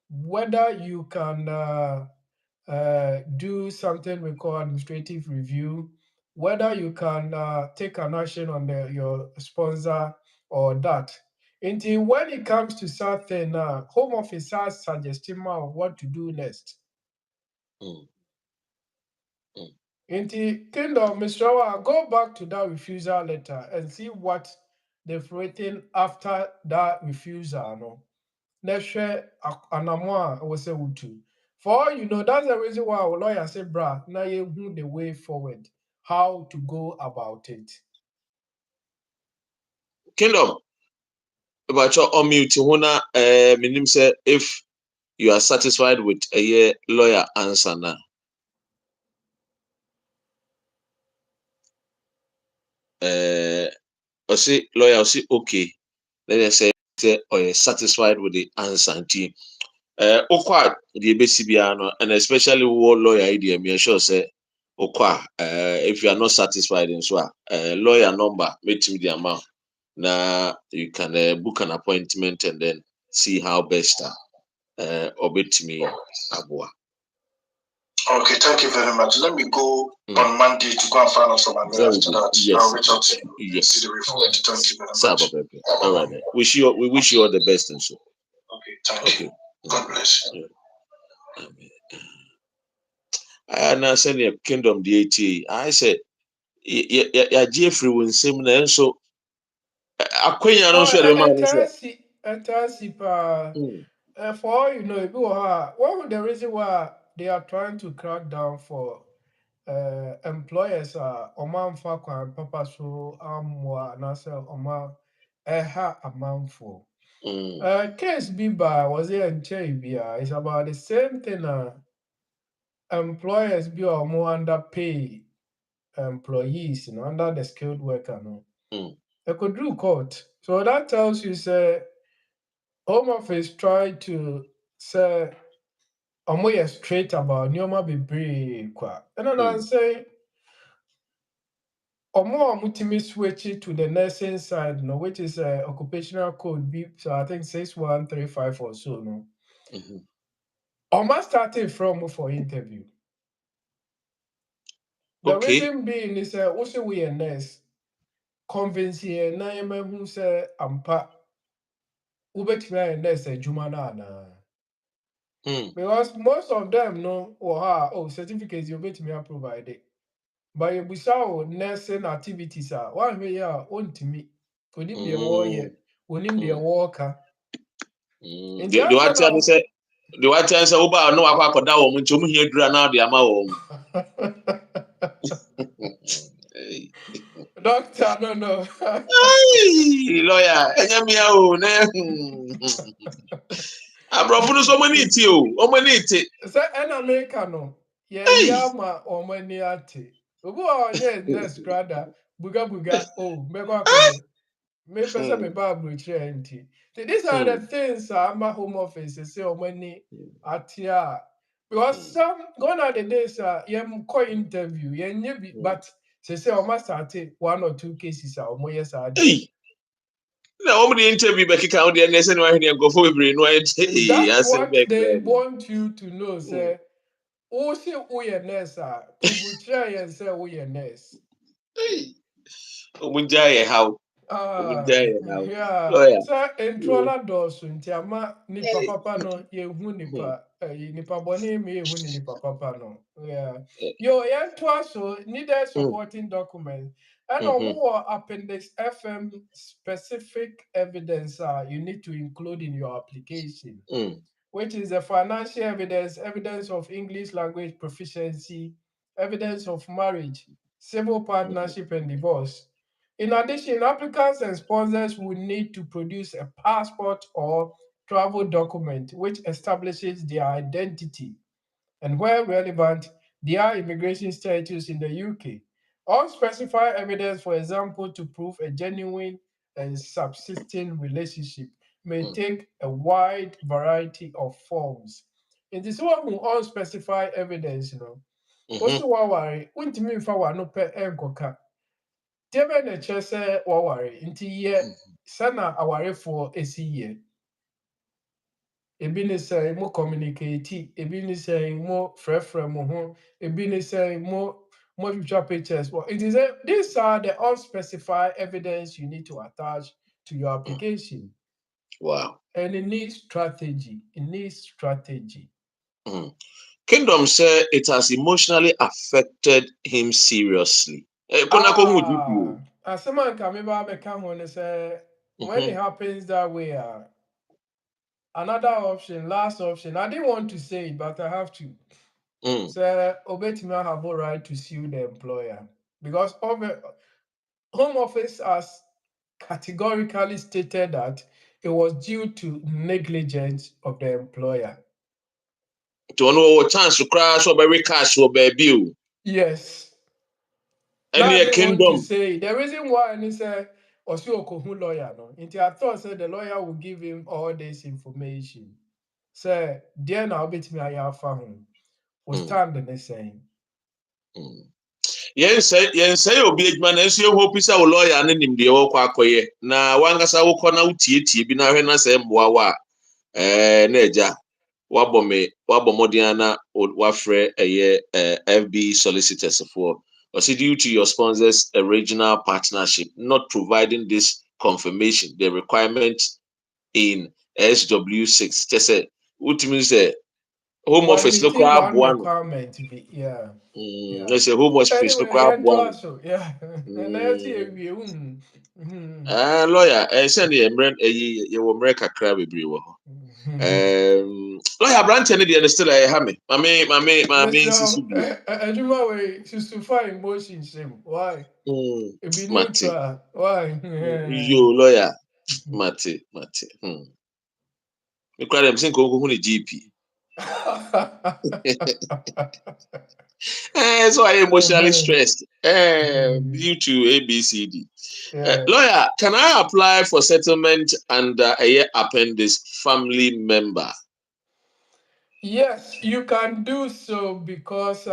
whether you can do something we call administrative review, whether you can take an action on your sponsor or that. Until when it comes to something, Home Office has suggesting what to do next. Inti Kingdom, Mr. Wa, go back to that refusal letter and see what they've written after that refusal. No, let's share anamwa was a utu. For all you know, that's the reason why our lawyer said, "Bra, now you know the way forward, how to go about it." Kingdom, but your unmute huna meaning say if you are satisfied with a lawyer answer now. Or say lawyer say okay. Then I say or you're satisfied with the answer. Okwa the BCBA and especially war lawyer idea, me sure say okwa if you are not satisfied in so lawyer number meet me the amount. Now you can book an appointment and then see how best obet me abua. Okay, thank you very much. Let me go on Monday to go and find out some advice after that. Yes. I'll reach out to you. Yes. See the way forward. Thank you very much. All right. We wish you all the best and so. Okay, thank you. God bless you. Amen. I understand your kingdom DAT. I said ya Jeffrey will say na so akwenya no so the man say. Entasi pa. For all you know, one of the reason why they are trying to crack down for employers are oman fa kwan papa so amwa na say oman amount for. Case Biba was here in Chebia. It's about the same thing. Employers be or more underpay employees, under the skilled worker. They could do court. So that tells you, say, Home Office try to say, I'm straight about Nyoma Bibri. And then I'm saying, or more mutimi switch it to the nursing side, which is occupational code B, so I think 6135 or so, no. Almost started from for interview. The reason being is also we a nurse convincing na yema who say ampa ubetimi a nurse adwuma na. Because most of them know certificates you betimi provide. But you busa nursing activities one way ontimi onim de wo ye onim de worker. The white answer Uba no akwakoda wo mu nti hie dura na de ama wo. Doctor, no. Hey, lawyer, enyamia o na. Abrofo no so many ti o, o many ti. Say en America no. Yeah, ma o many ati. Obu onye nurse grada buga meko akodo. Me pesa me ba abrochire enti. These are the things my home office say o many atia. Because some gone are the days yem ko interview yen but say almost start 1 or 2 cases mo yes are. Na the interview be kika on the nurse no ahwe go for we no That's what they want you to know, say. Oh, say we nurse kubuchira yen say we nurse. Omunja how. Yeah. Lawyer. So introla dosu nti ama nipa papa no yehu nipa boni me yehu nipa papa no. Yeah. Yo yen so needed supporting documents. And more Appendix FM specific evidence you need to include in your application, which is the financial evidence of English language proficiency, evidence of marriage, civil partnership and divorce. In addition, applicants and sponsors will need to produce a passport or travel document which establishes their identity and, where relevant, their immigration status in the UK. Unspecified evidence, for example, to prove a genuine and subsisting relationship may take a wide variety of forms. In this one, unspecified evidence, also worry, wouldn't mean for no per encoca. Tebe na kyerɛ sɛ wɔware nti yɛ sana awarefoɔ esi yɛ. Ebi ne sɛ mo communicate, ebi ne sɛ mo frɛfrɛ mo ho, ebi ne sɛ mo twitwa pictures. It is these are the unspecified evidence you need to attach to your application. Wow. And it needs strategy. Kingdom said it has emotionally affected him seriously. As someone can become when say when it happens that way, another option, last option. I didn't want to say it, but I have to. So Obetima have a right to sue the employer because Home Office has categorically stated that it was due to negligence of the employer. To know chance to crash or very cash or baby. Yes. Any Now kingdom. want to say the reason why and he said Osuokohu lawyer no. Into I thought said the lawyer will give him all this information. Say dear now bit me I home. Will stand in the same. Yes, obi adwuma na nso ehu opisa wo lawyer ne nim de wo kwa akoye na wangasa wo kɔ na wotie bi na hwe na sɛ mboa wa na eja wabɔ modern na wafrɛ FB solicitors for also due to your sponsors original partnership not providing this confirmation the requirement in SW6 just say ultimately say Home Office no crab one requirement to be yeah. Let's say Home Office no crab one. Yeah. And that's it. Lawyer, send the you will make a crab bebree wo ho. Lawyer Brandt and the still have me. My sister. Adwuma way 65 emotion shame. Why? It be neutral. Why? You lawyer. Mate. Me cry them say go hu GP. So I emotionally stressed due to ABCD. Lawyer, can I apply for settlement under a appendix family member? Yes, you can do so because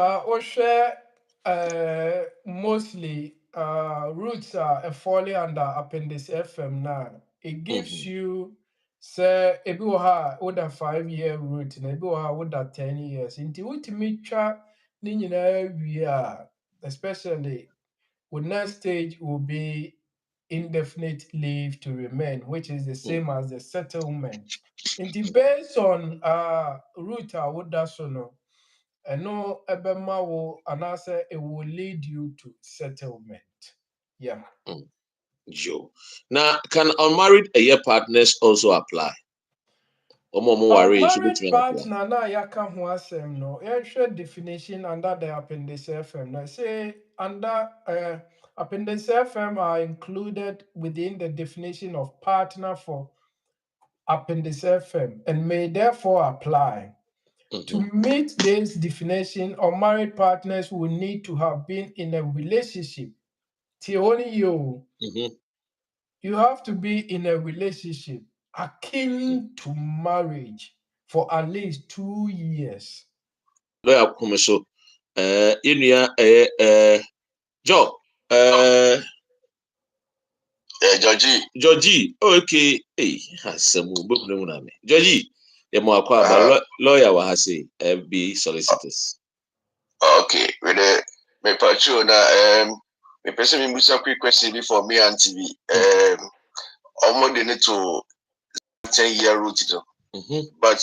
mostly roots are falling under Appendix FM now. It gives you say ebi wɔ ha woda 5-year route na ebi wɔ ha woda 10 years. Nti wotumi twa ne nyinaa wie a especially the next stage will be indefinite leave to remain, which is the same as the settlement. Nti based on route a woda so no, ɛno ɛbɛma wo anaasɛ it will lead you to settlement. Yeah. Joe. Now, can unmarried partners also apply? Unmarried partner na yaka ho asɛm no, yɛhwɛ definition under the Appendix FM. Now say under Appendix FM are included within the definition of partner for Appendix FM and may therefore apply. To meet this definition, unmarried partners will need to have been in a relationship. Only you have to be in a relationship akin to marriage for at least 2 years. Lawyer Kumeso, Joe, Georgie, okay, Georgie, lawyer will say FB solicitors. Okay, with the me patrol na me person me musa quick question before me and TV. Almost they need to 10-year route to. But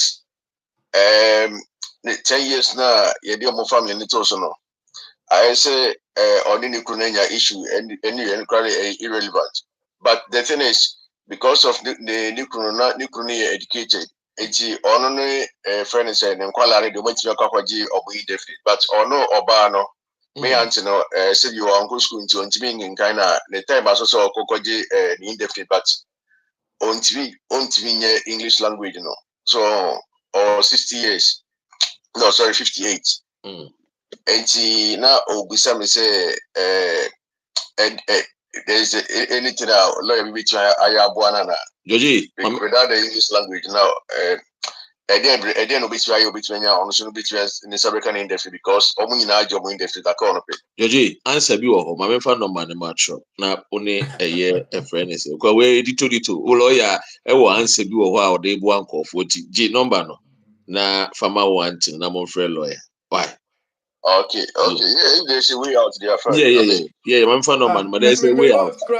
the 10 years na ye dey mo family need to also no. I say on any kunenya issue and irrelevant. But the thing is, because of the Nikuni educated, it's on friend is saying, and quality the way to Kakwaji or we definite. But or no, Obano, me auntie no, said you are uncle school into being in kind of the time as also Kokoji indefinite, but on TV English language, you know. So, or 60 years, no, sorry, 58. And now, Obisa me say, there's anything now, lawyer which I have one Joji, without the English language now. Again, obituary on between in the American industry because Omina job industry that can't pay. Joji, answer be or my friend no man match na only a year a friend is because we edited it to lawyer. I will answer be or how they one call 40 G number no na farmer wanting na mon friend lawyer. Why? Okay. Yeah, if there's a way out there, fine. Yeah. I'm fan of man, but there's a way out. We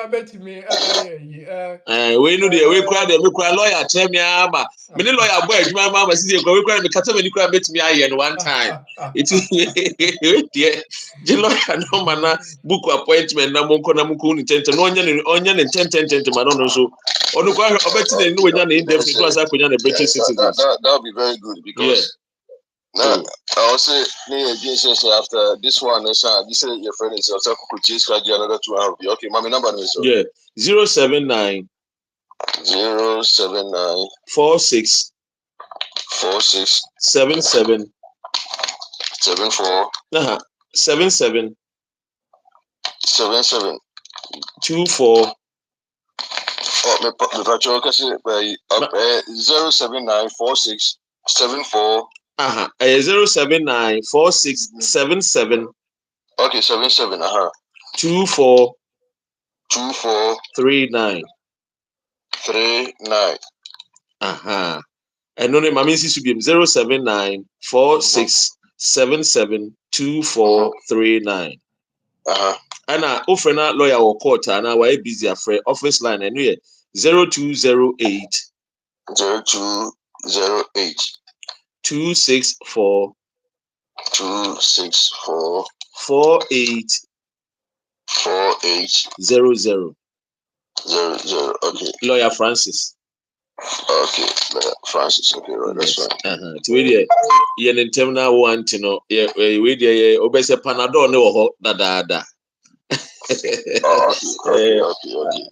know the way crowd, we cry lawyer, tell me, many lawyer boy, my mama says, we cry, the Catholic cry, met me again one time. It is, yeah, the lawyer, no man, book appointment, Namuko, intent, onion, and 10, man, so, or no, I bet they know when you're in depth because I could a British citizen. That would be very good because. Now, I will say, after this one, this is your friend is also another 200. Okay, my number is 079 46 77 74 77 77 24 079 46 74 079 46 77 okay 77 24 39 and only my means should be 079 46 77 24 39 and offer lawyer or court and our busy afraid office line and we 0208 264 4800. Okay. Lawyer Francis. Okay, Francis. Okay, right. That's fine. To really, in terminal one, you know, we obey Panadol no da. Okay.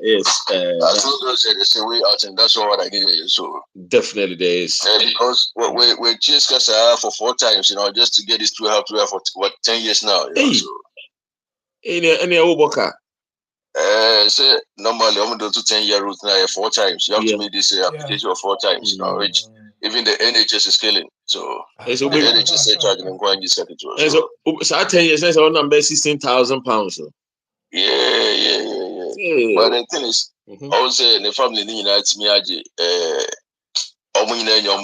Yes. I told you there's a way out, and that's all what I needed. So definitely there is. Because we chased Casa for 4 times, you know, just to get this to help for what 10 years now. You know, so. Any Oboka. Say normally I'm going to do 10-year route now 4 times. You have to make this application of 4 times, you know, which even the NHS is killing. So the NHS is charging them going to set it to us. So 10 years, that's our number £16,000. So. Yeah. But the thing is, I would say the family unites me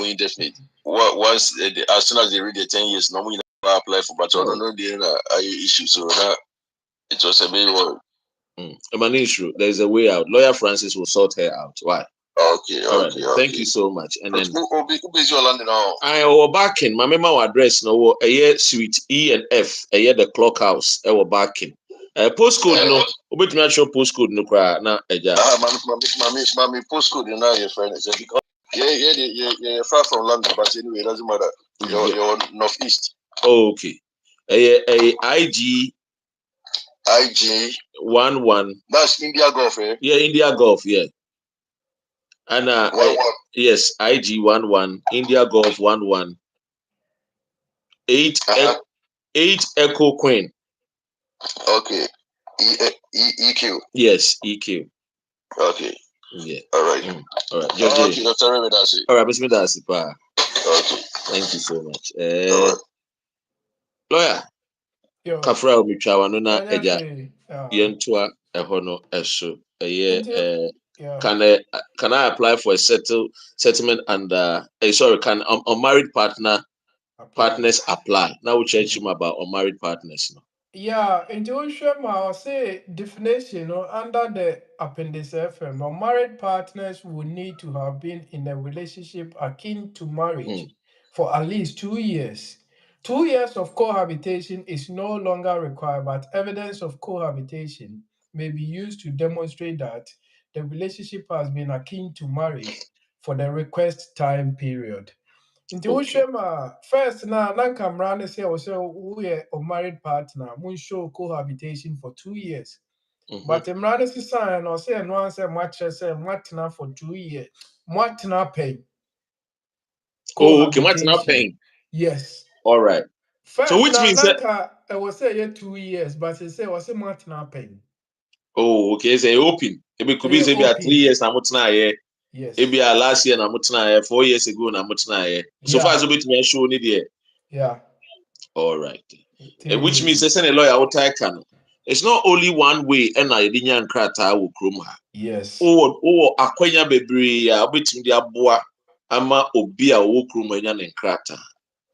indefinite. Once as soon as they read the 10 years, normally apply for, but I don't know the issue. So that it was a big one. Issue. There's a way out. Lawyer Francis will sort her out. Why? Okay. Thank you so much. And then I will back in. My memo address no a year suite E and F. A year the clock house. I will back in. Postcode no. Obet me show postcode no cry na eja. Mommy postcode you know your friend is because yeah far from London, but anyway it doesn't matter. You're northeast. Okay. A IG 11. That's India Gulf, eh? Yeah, India Gulf, yeah. And yes, IG 11, India Gulf 11. 8 Echo Queen. Okay. EQ. Yes, EQ. Okay. Yeah. All right. All right. Okay, that's all right. That's it. All right, Mr. Midasi. Okay. Thank you so much. All right. Lawyer. Kafra omitwa no na eja yentua ehono eso can I apply for a settlement and can unmarried partners apply? Now we change about unmarried partners no. Yeah, intuition I'll say definition under the Appendix FM, unmarried partners will need to have been in a relationship akin to marriage for at least 2 years. 2 years of cohabitation is no longer required, but evidence of cohabitation may be used to demonstrate that the relationship has been akin to marriage for the request time period. Intuition first now Nankamran say we are a married partner, mun show cohabitation for 2 years. But the Mran is sign or say and one say much now for 2 years. What now pay? Okay, what's not paying? Yes. All right. First, so which means that I was say 2 years, but they say was a month now paying. Oh, okay. So open. It could be 3 years. I'm not here. Yes. Maybe last year I'm not here. 4 years ago I'm not here. So far as a bit me show need here. Yeah. All right. Which means they send a lawyer out can. It's not only one way. And I didn't krata will chrome her. Yes. Oh, akwenya bebre ya obitim dia boa ama obi a wo krom anya ne krata.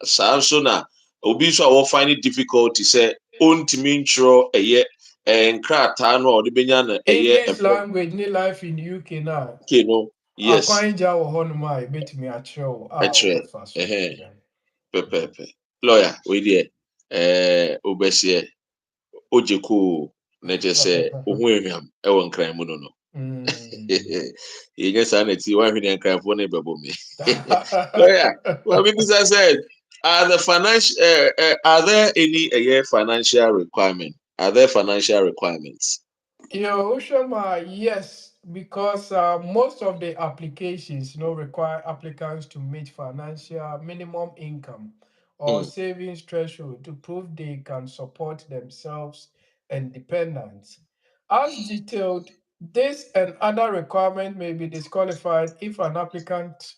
Saa so na obi so will find it difficult to say ontimi ntro eye nkrata no odi benya na eye English language ni life in UK now. okay no yes Akwanja wo hono ma betimi a kyerɛw a Actually, obefa so. pepe lawyer we there obesie ojeko na je say ohun ehwam e won kran mu no yes and it's one hidden cry for neighbor me lawyer well because I said are the financial are there any financial requirement are there financial requirements Yo, Ushama, yes, because most of the applications, require applicants to meet financial minimum income or Mm. savings threshold to prove they can support themselves and dependents. As detailed, this and other requirements may be disqualified if an applicant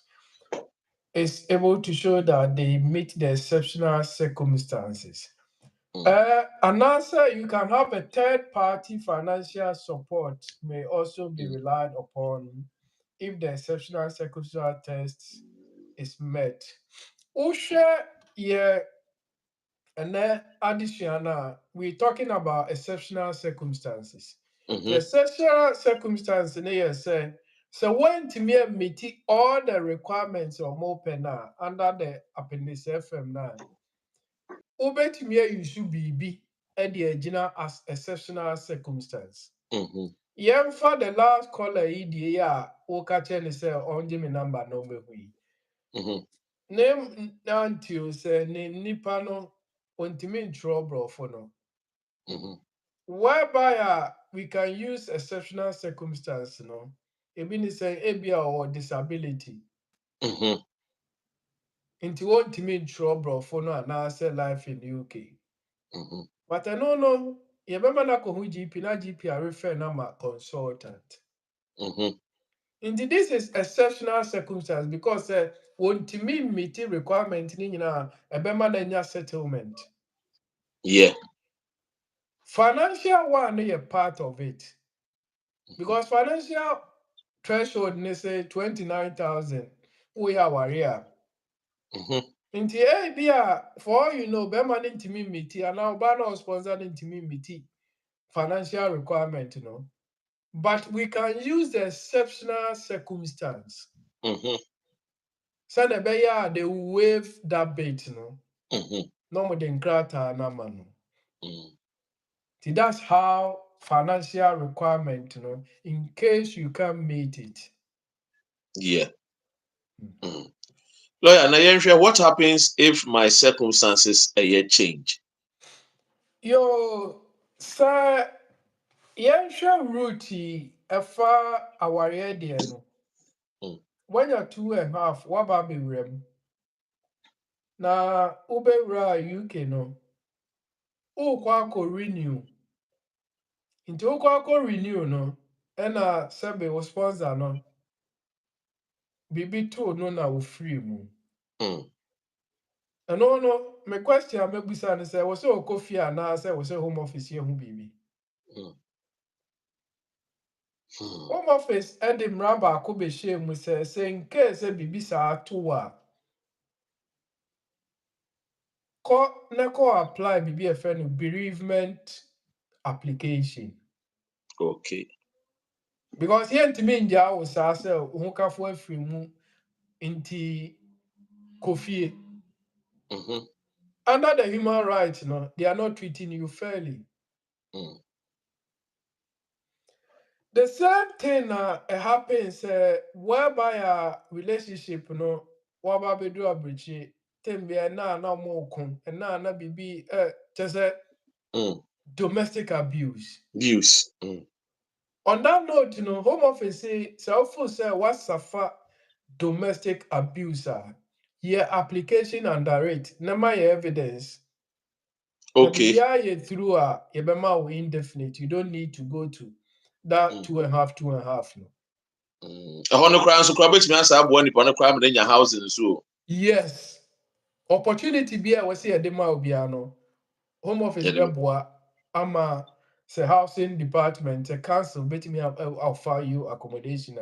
is able to show that they meet the exceptional circumstances. And also, you can have a third party financial support may also be relied upon if the exceptional circumstances test is met. Ushe, yeah, and then additional, we're talking about exceptional circumstances. The exceptional circumstance in here say, so when to meet all the requirements of MOPENA under the Appendix FM now, wobɛtumi ayusu biribi de agyina as exceptional circumstance. Yɛmfa the last caller yi die yi a woka kyerɛ ne sɛ ɔngye me number na ɔmmɛhu yi. Ne nantio sɛ ne nipa no ɔntumi ntwerɛ borɔfo no. Whereby we can use exceptional circumstance no. Ebi ne sɛ ebi a ɔwɔ disability. Nti wɔntumi ntwerɛ borɔfo no anaasɛ life in UK. But I know, you remember na kohu GP, na GP I refer na my consultant. Indeed, this is exceptional circumstance because when to me meeting requirement ni na ebema na nya settlement. Yeah. Financial one is a part of it. Because financial threshold they say 29,000. We are warrior. Inti for all you know, bema ninti me meeting and now banner sponsor ninti me meeting. Financial requirement, but we can use the exceptional circumstance. So they waive that bait, no more than grata naman. That's how financial requirement, in case you can't meet it. Yeah. Lawyer, now what happens if my circumstances change? Yo, sir, route efa aware dear no. When you're 2.5, what about be rem? Na ubewra UK no. Ukwa renew. Into ukwa renew no. Ena sebe was sponsor no. Bibi to no na wo free mu. No, my question I make bisa ne say was o coffee na say was home office here hu bibi. Home office edim raba ko be shame mu say in case bibi sa to a ko apply bibi e no bereavement application. Okay. Because here to me nja wo sa say hu ka fo afiri mu inti coffee. Under the human rights, they are not treating you fairly. The same thing happens whereby a relationship, whereby we do a breach, tembia na more kun, and na bibi just domestic abuse. On that note, Home Office say, say what suffer domestic abuser. Your application under it, number your evidence. Okay. You through indefinite. You don't need to go to that 2.5. Yes. Opportunity be I was here dema obiano. Home Office beboa ama say housing department, a council bet me offer you accommodation.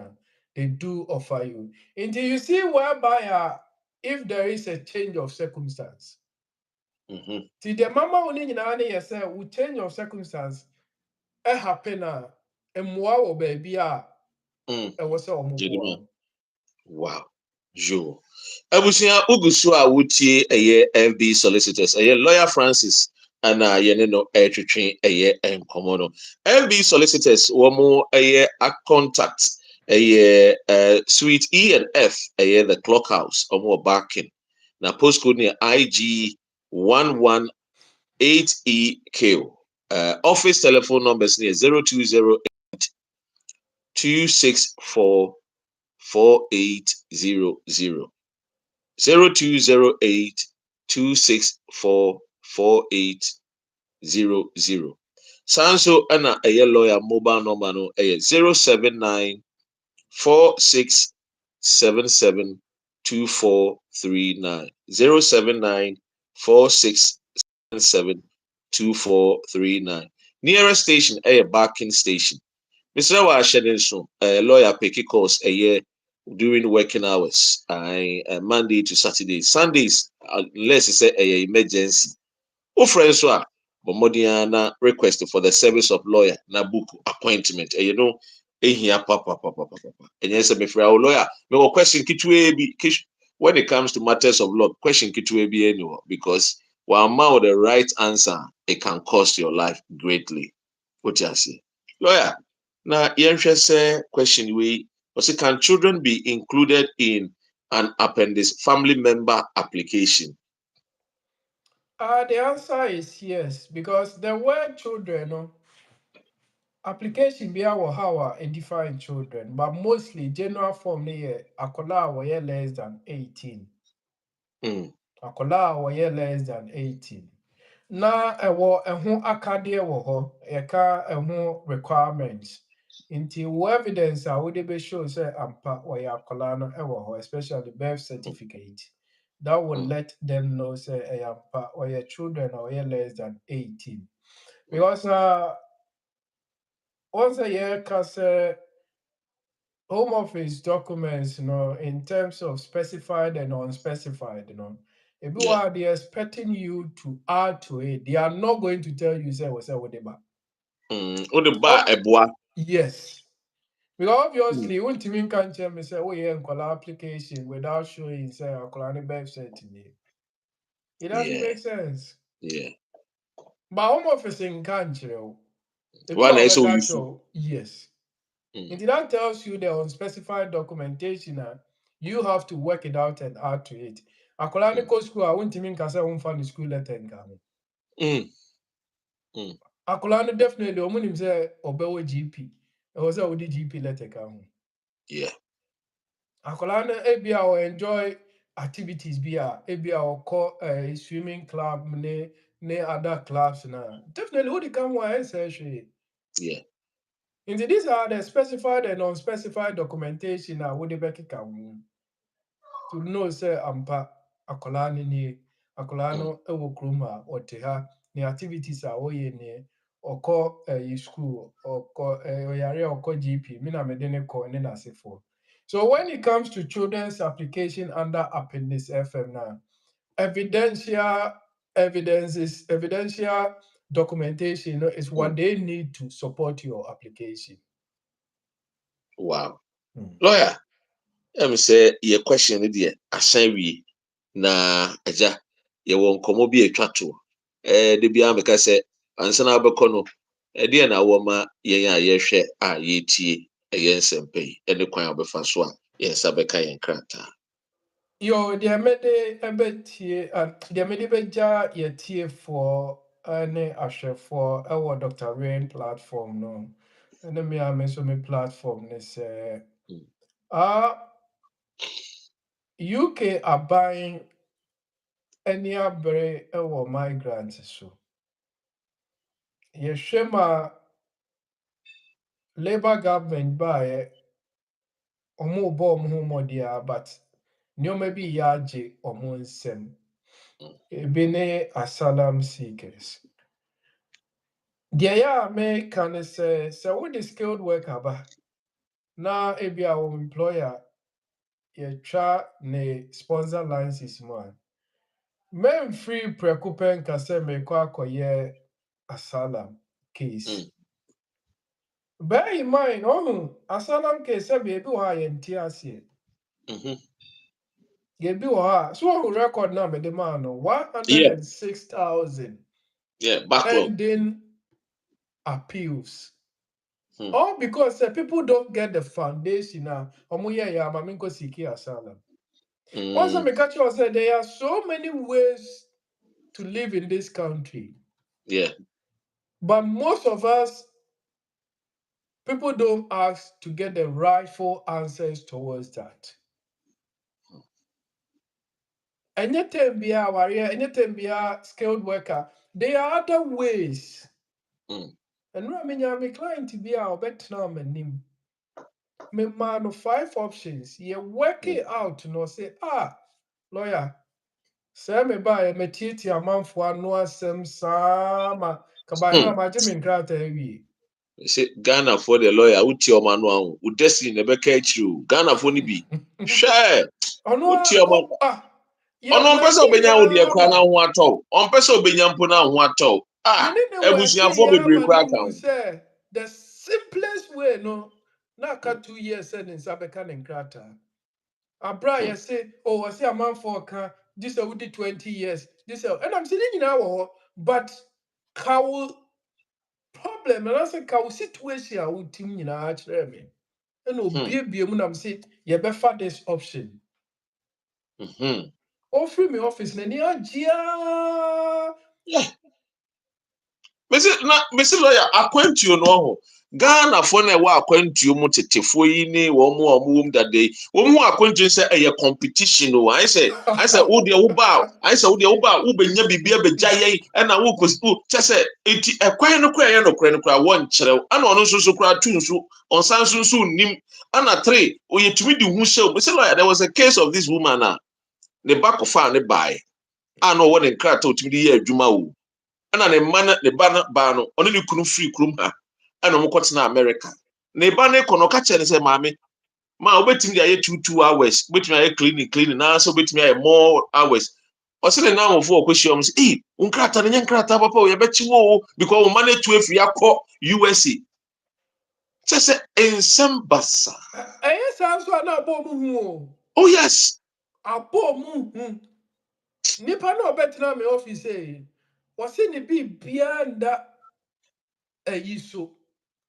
They do offer you. Until you see whereby if there is a change of circumstance. See the mama only in any say we change of circumstance. Happen or baby was all Wow. Jo. Abusia ugusu a wutie eye FB solicitors eye lawyer Francis ana yene no etwetwe eye enkomo no. FB solicitors womo eye a contact eye suite E and F eye the clock house omo backing. Na postcode near IG 118EQ. Office telephone numbers near 0208 264 4800 0208 264 4800. Sanso ana a lawyer mobile number no 079 4677 2439 079 4677 2439. Nearest station a backing station. Mr. Washington, so lawyer picky calls a year during working hours, Monday to Saturday, Sundays, unless it's a emergency. O friends are Bomodiana request for the service of lawyer na book appointment. You know, here papa. And yes, if our lawyer, no question when it comes to matters of law, question be anywhere because while the right answer, it can cost your life greatly. What you say? Lawyer. Now, say question we was it, can children be included in an appendix family member application? The answer is yes, because the word children, application be how a defined children, but mostly general form here, akola were less than 18. Akola were less than 18. Na ewo akade wo ho requirements into evidence a would be show say ampa or akola no ewo ho, especially birth certificate. That will let them know say ampa or your children or less than 18. Because once a year cause Home Office documents, in terms of specified and unspecified, if you are they expecting you to add to it, they are not going to tell you say what they buy. Yes. Because obviously, when Timmy can tell me say, oh yeah, call application without showing say a colonial birth certificate. It doesn't make sense. Yeah. But Home Office in country, if One you is so are useful. yes. And that tells you the unspecified documentation, you have to work it out and add to it. Akolani ko school, I won't even say find school letter in Ghana. Akolani definitely omunim say obewo GP. It was a GP letter come. Yeah. Akolani ebia or enjoy activities ebia or call a swimming club ne other clubs na. Definitely would come one say. Yeah. Indeed, these are the specified and unspecified documentation that would be to know say ampa akolani ni akolano ewo kroma or teha ni activities are oye ni oko school oko oyare oko GP mina medene ko ne na sefo. So when it comes to children's application under Appendix FM now, evidential documentation is what they need to support your application. Wow. Lawyer, let me say your question there. Asan we na aja ye won komo bi atwa to. De bia meka say ansa na abekọ no de na wo ma yen a ye hwe a ye tie yen sempe ene kwan obefa so a yen sa beka yen krata. Yo, the mede ebetie the mede beja ye tie for ane ahwe for our Dr. Rain platform no. And me a me so me platform ne say UK are buying any abre our migrants so. Ye shema Labour government buy omo bo omo dia but nyoma bi yaje omo nsem. Ebi ne asylum seekers. Deɛ me can say what the skilled worker ba na ebi our employer try ne sponsor licenses mu a Men free preocupen kase me kwa koye asylum case. Bear in mind, asylum case baby wa yentiase. Gebi wa so who record number the man 106,000 backlog. pending appeals. All because people don't get the foundation now. Asylum. Also, me catch you say there are so many ways to live in this country. But most of us, people don't ask to get the rightful answers towards that. Anytime be a warrior, anytime be a skilled worker, there are other ways. And no, I mean, I'm a client to be our better now, me man of 5 options. You work it out, say, lawyer, say me buy me titi a man for no asem sama. Kabay no ma jimi nkrata ewie. Say Ghana for the lawyer, uti o manu ahun, udesi nebeka echiru. Ghana for ni bi. Share. Uti o manu. Ono mpesa obenya wo de kra na ho atọ. Onpesa obenya mpo na ho atọ. Ebusuafo bebre kra ka. The simplest way na ka 2 years in Sabeka nkrata. Abra you say, I say a man for this would 20 years. This and I'm saying now, but cow problem and I say cow situation would team in actually me. And no baby I'm saying you better this option. Offer me office na Mesi lawyer akwantuo no ho. Ghana for na wa akwantuo mu tetefo yi ni wo mu dade. Wo mu akwantuo se eye competition o. I say wo de wo ba wo benya bibia begya yen na wo kosu chese enti ekwan no kra ye no kra won kyerɛw. Ana ono so kra tunsu onsan so nim. Ana 3 oyetumi di hu show. Mesi lawyer, there was a case of this woman the back of her ne buy. No one in krata otumi di ye adwuma wo. Ana ne man ne ba no ono ne kunu free krum ha. Ana mo kwotena America. Ne ba ne kono ka kye ne se maame ma obetimi dia ye 2 hours, obetimi aye cleaning na so obetimi aye more hours. Osile na amofo okoshi om say unkrata ne nkrata papa o ye bechi wo because wo man ne tu afiri akọ USA. Say ensembasa. Yes, I'm so na bomu. Oh yes. Abomu. Nipa no betina me office was in the beyond that so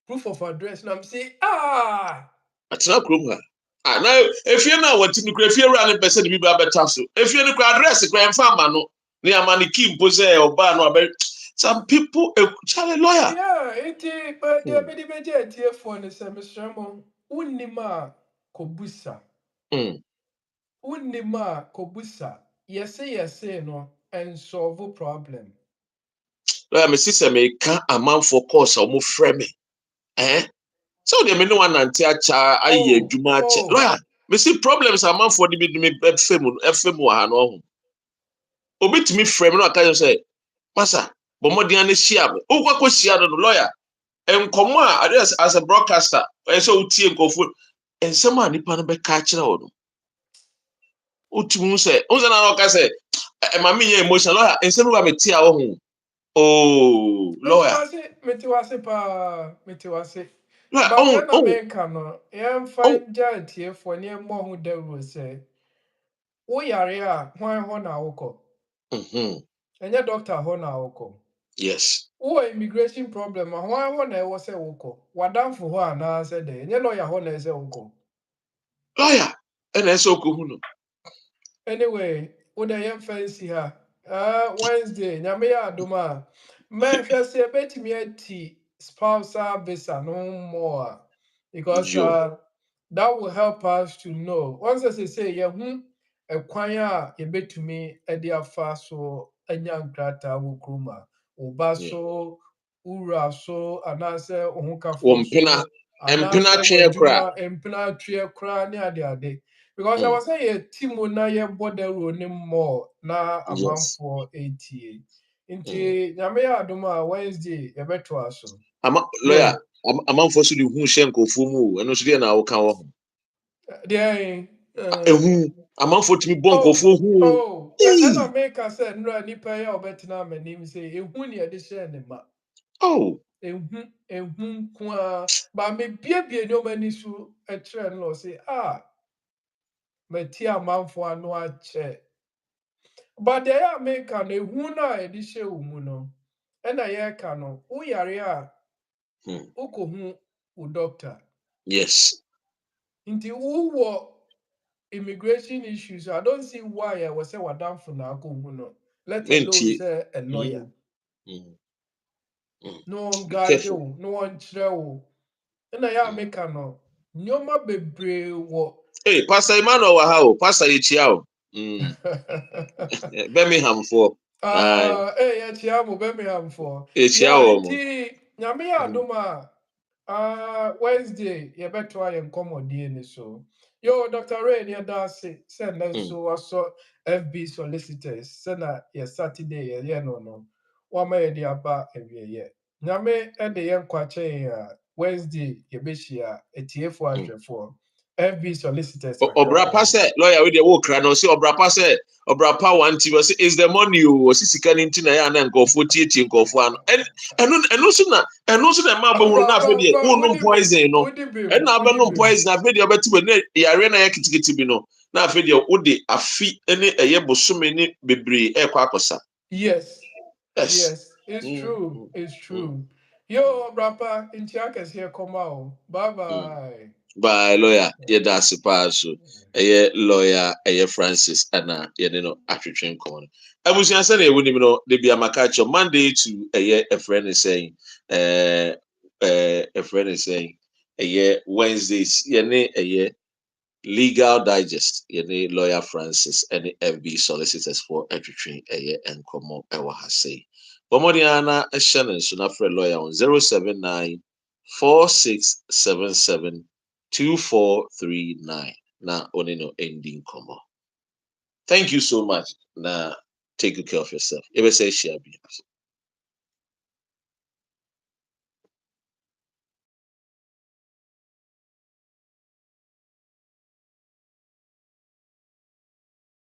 proof of address. And I'm saying, That's not krum ha. Now if you know what you if you run person be better so. If you know address kra emfa no, ne amani ki impose oba no about some people Charlie lawyer. Yeah, but the better here for the semester unima kobusa. Unima kobusa. Yes, no, and solve problem. Lawyer, my sister me can amount for course or more frame. So the me no one anti-acha aye adwuma ache. Lawyer, me see problems amount for the me FM wa no. Obetimi frame no aka say, "Masa, bomodian na share me." O kwa share no lawyer. Enkomo a address as a broadcaster, so utie nkofo. Ensem a nipa no be ka kire wo no. Utimu say, unza na no ka say, "E ma me emotional lawyer, ensem wa me tia wo ho." Oh, lawyer. Metiwase. But then America no, find giant here for near more who they will say. Oh, yarea, why hona oko? And your doctor hona oko. Yes. Oh, immigration problem, why hona was a oko? What done for her now said, and your lawyer hona is a oko. Lawyer, and that's okay. Anyway, what I am fancy her. Wednesday, Nyamea Duma. Man, first say bet me a tea spousal visa no more. Because that will help us to know. Once I say, a choir, a bet to me, a dear fast so a young grata wukruma, ubaso, ura so, anase, unkafuso, empina tree cry near the other. Because I was saying, Timo na ye border running more na a month for 80. Into Yamea Aduma Wednesday, a better also. Lawyer, a month for the who shank of Fumu, and Australia now can. There, amanfo tumi bon kofo hu Oh, and I make us say no ni pay or better my name say e hu ni ade share ne ma. oh Ehun kwa ba me bie no mani so e trend no say me ti amanfo anu ache. But they are make an ehun na e di share mu no. E na ye ka no, wo yare a ukohu u doctor. yes Inti wo immigration issues. I don't see why I was say what down for now no. Let alone menti say a lawyer. No one guide careful you, no one trail. And I make no. Nyoma bebre wo. hey pastor Emmanuel wa ha o pastor yechia o Birmingham for Hey, Chiamo Birmingham for. yechia Yeah, o mo inti, nyame ya adoma. Wednesday, you better try and come on DNA so. Yo, Dr. Ray, near Darcy, send us so I saw FB solicitors. Send Saturday, no. One may the about every year. Nyame and the young quache Wednesday, you be here, a TF1 for FB solicitors. obra pa say lawyer we dey wo kra no say obra pa say obra pa wanti we say is the money o si sika ni ntina ya na nkofo tietie nkofo ano eno so na ma ba huru na afa dey no poison no na ba no poison afa dey obeti we na yare na ya kitikiti bi no na afa dey wo dey afi ene eye bosome ni bebre e kwa akosa Yes. yes It's true. It's true. Yo, Brapa, in Chiakas here, come out. Bye bye. by lawyer ye da sipa so lawyer Francis ana ye no atwetwe nkon abusuan se na ewuni mi no de bia makacho Monday to a friend is saying a friend is saying Wednesdays ye ne legal digest ye ne lawyer Francis and FB solicitors for atwetwe enkomo ewa ha say bomodiana ehye ne so na friend lawyer on 079 4677 2439 na onino ending comma. Thank you so much. Na take good care of yourself. Ebe say share.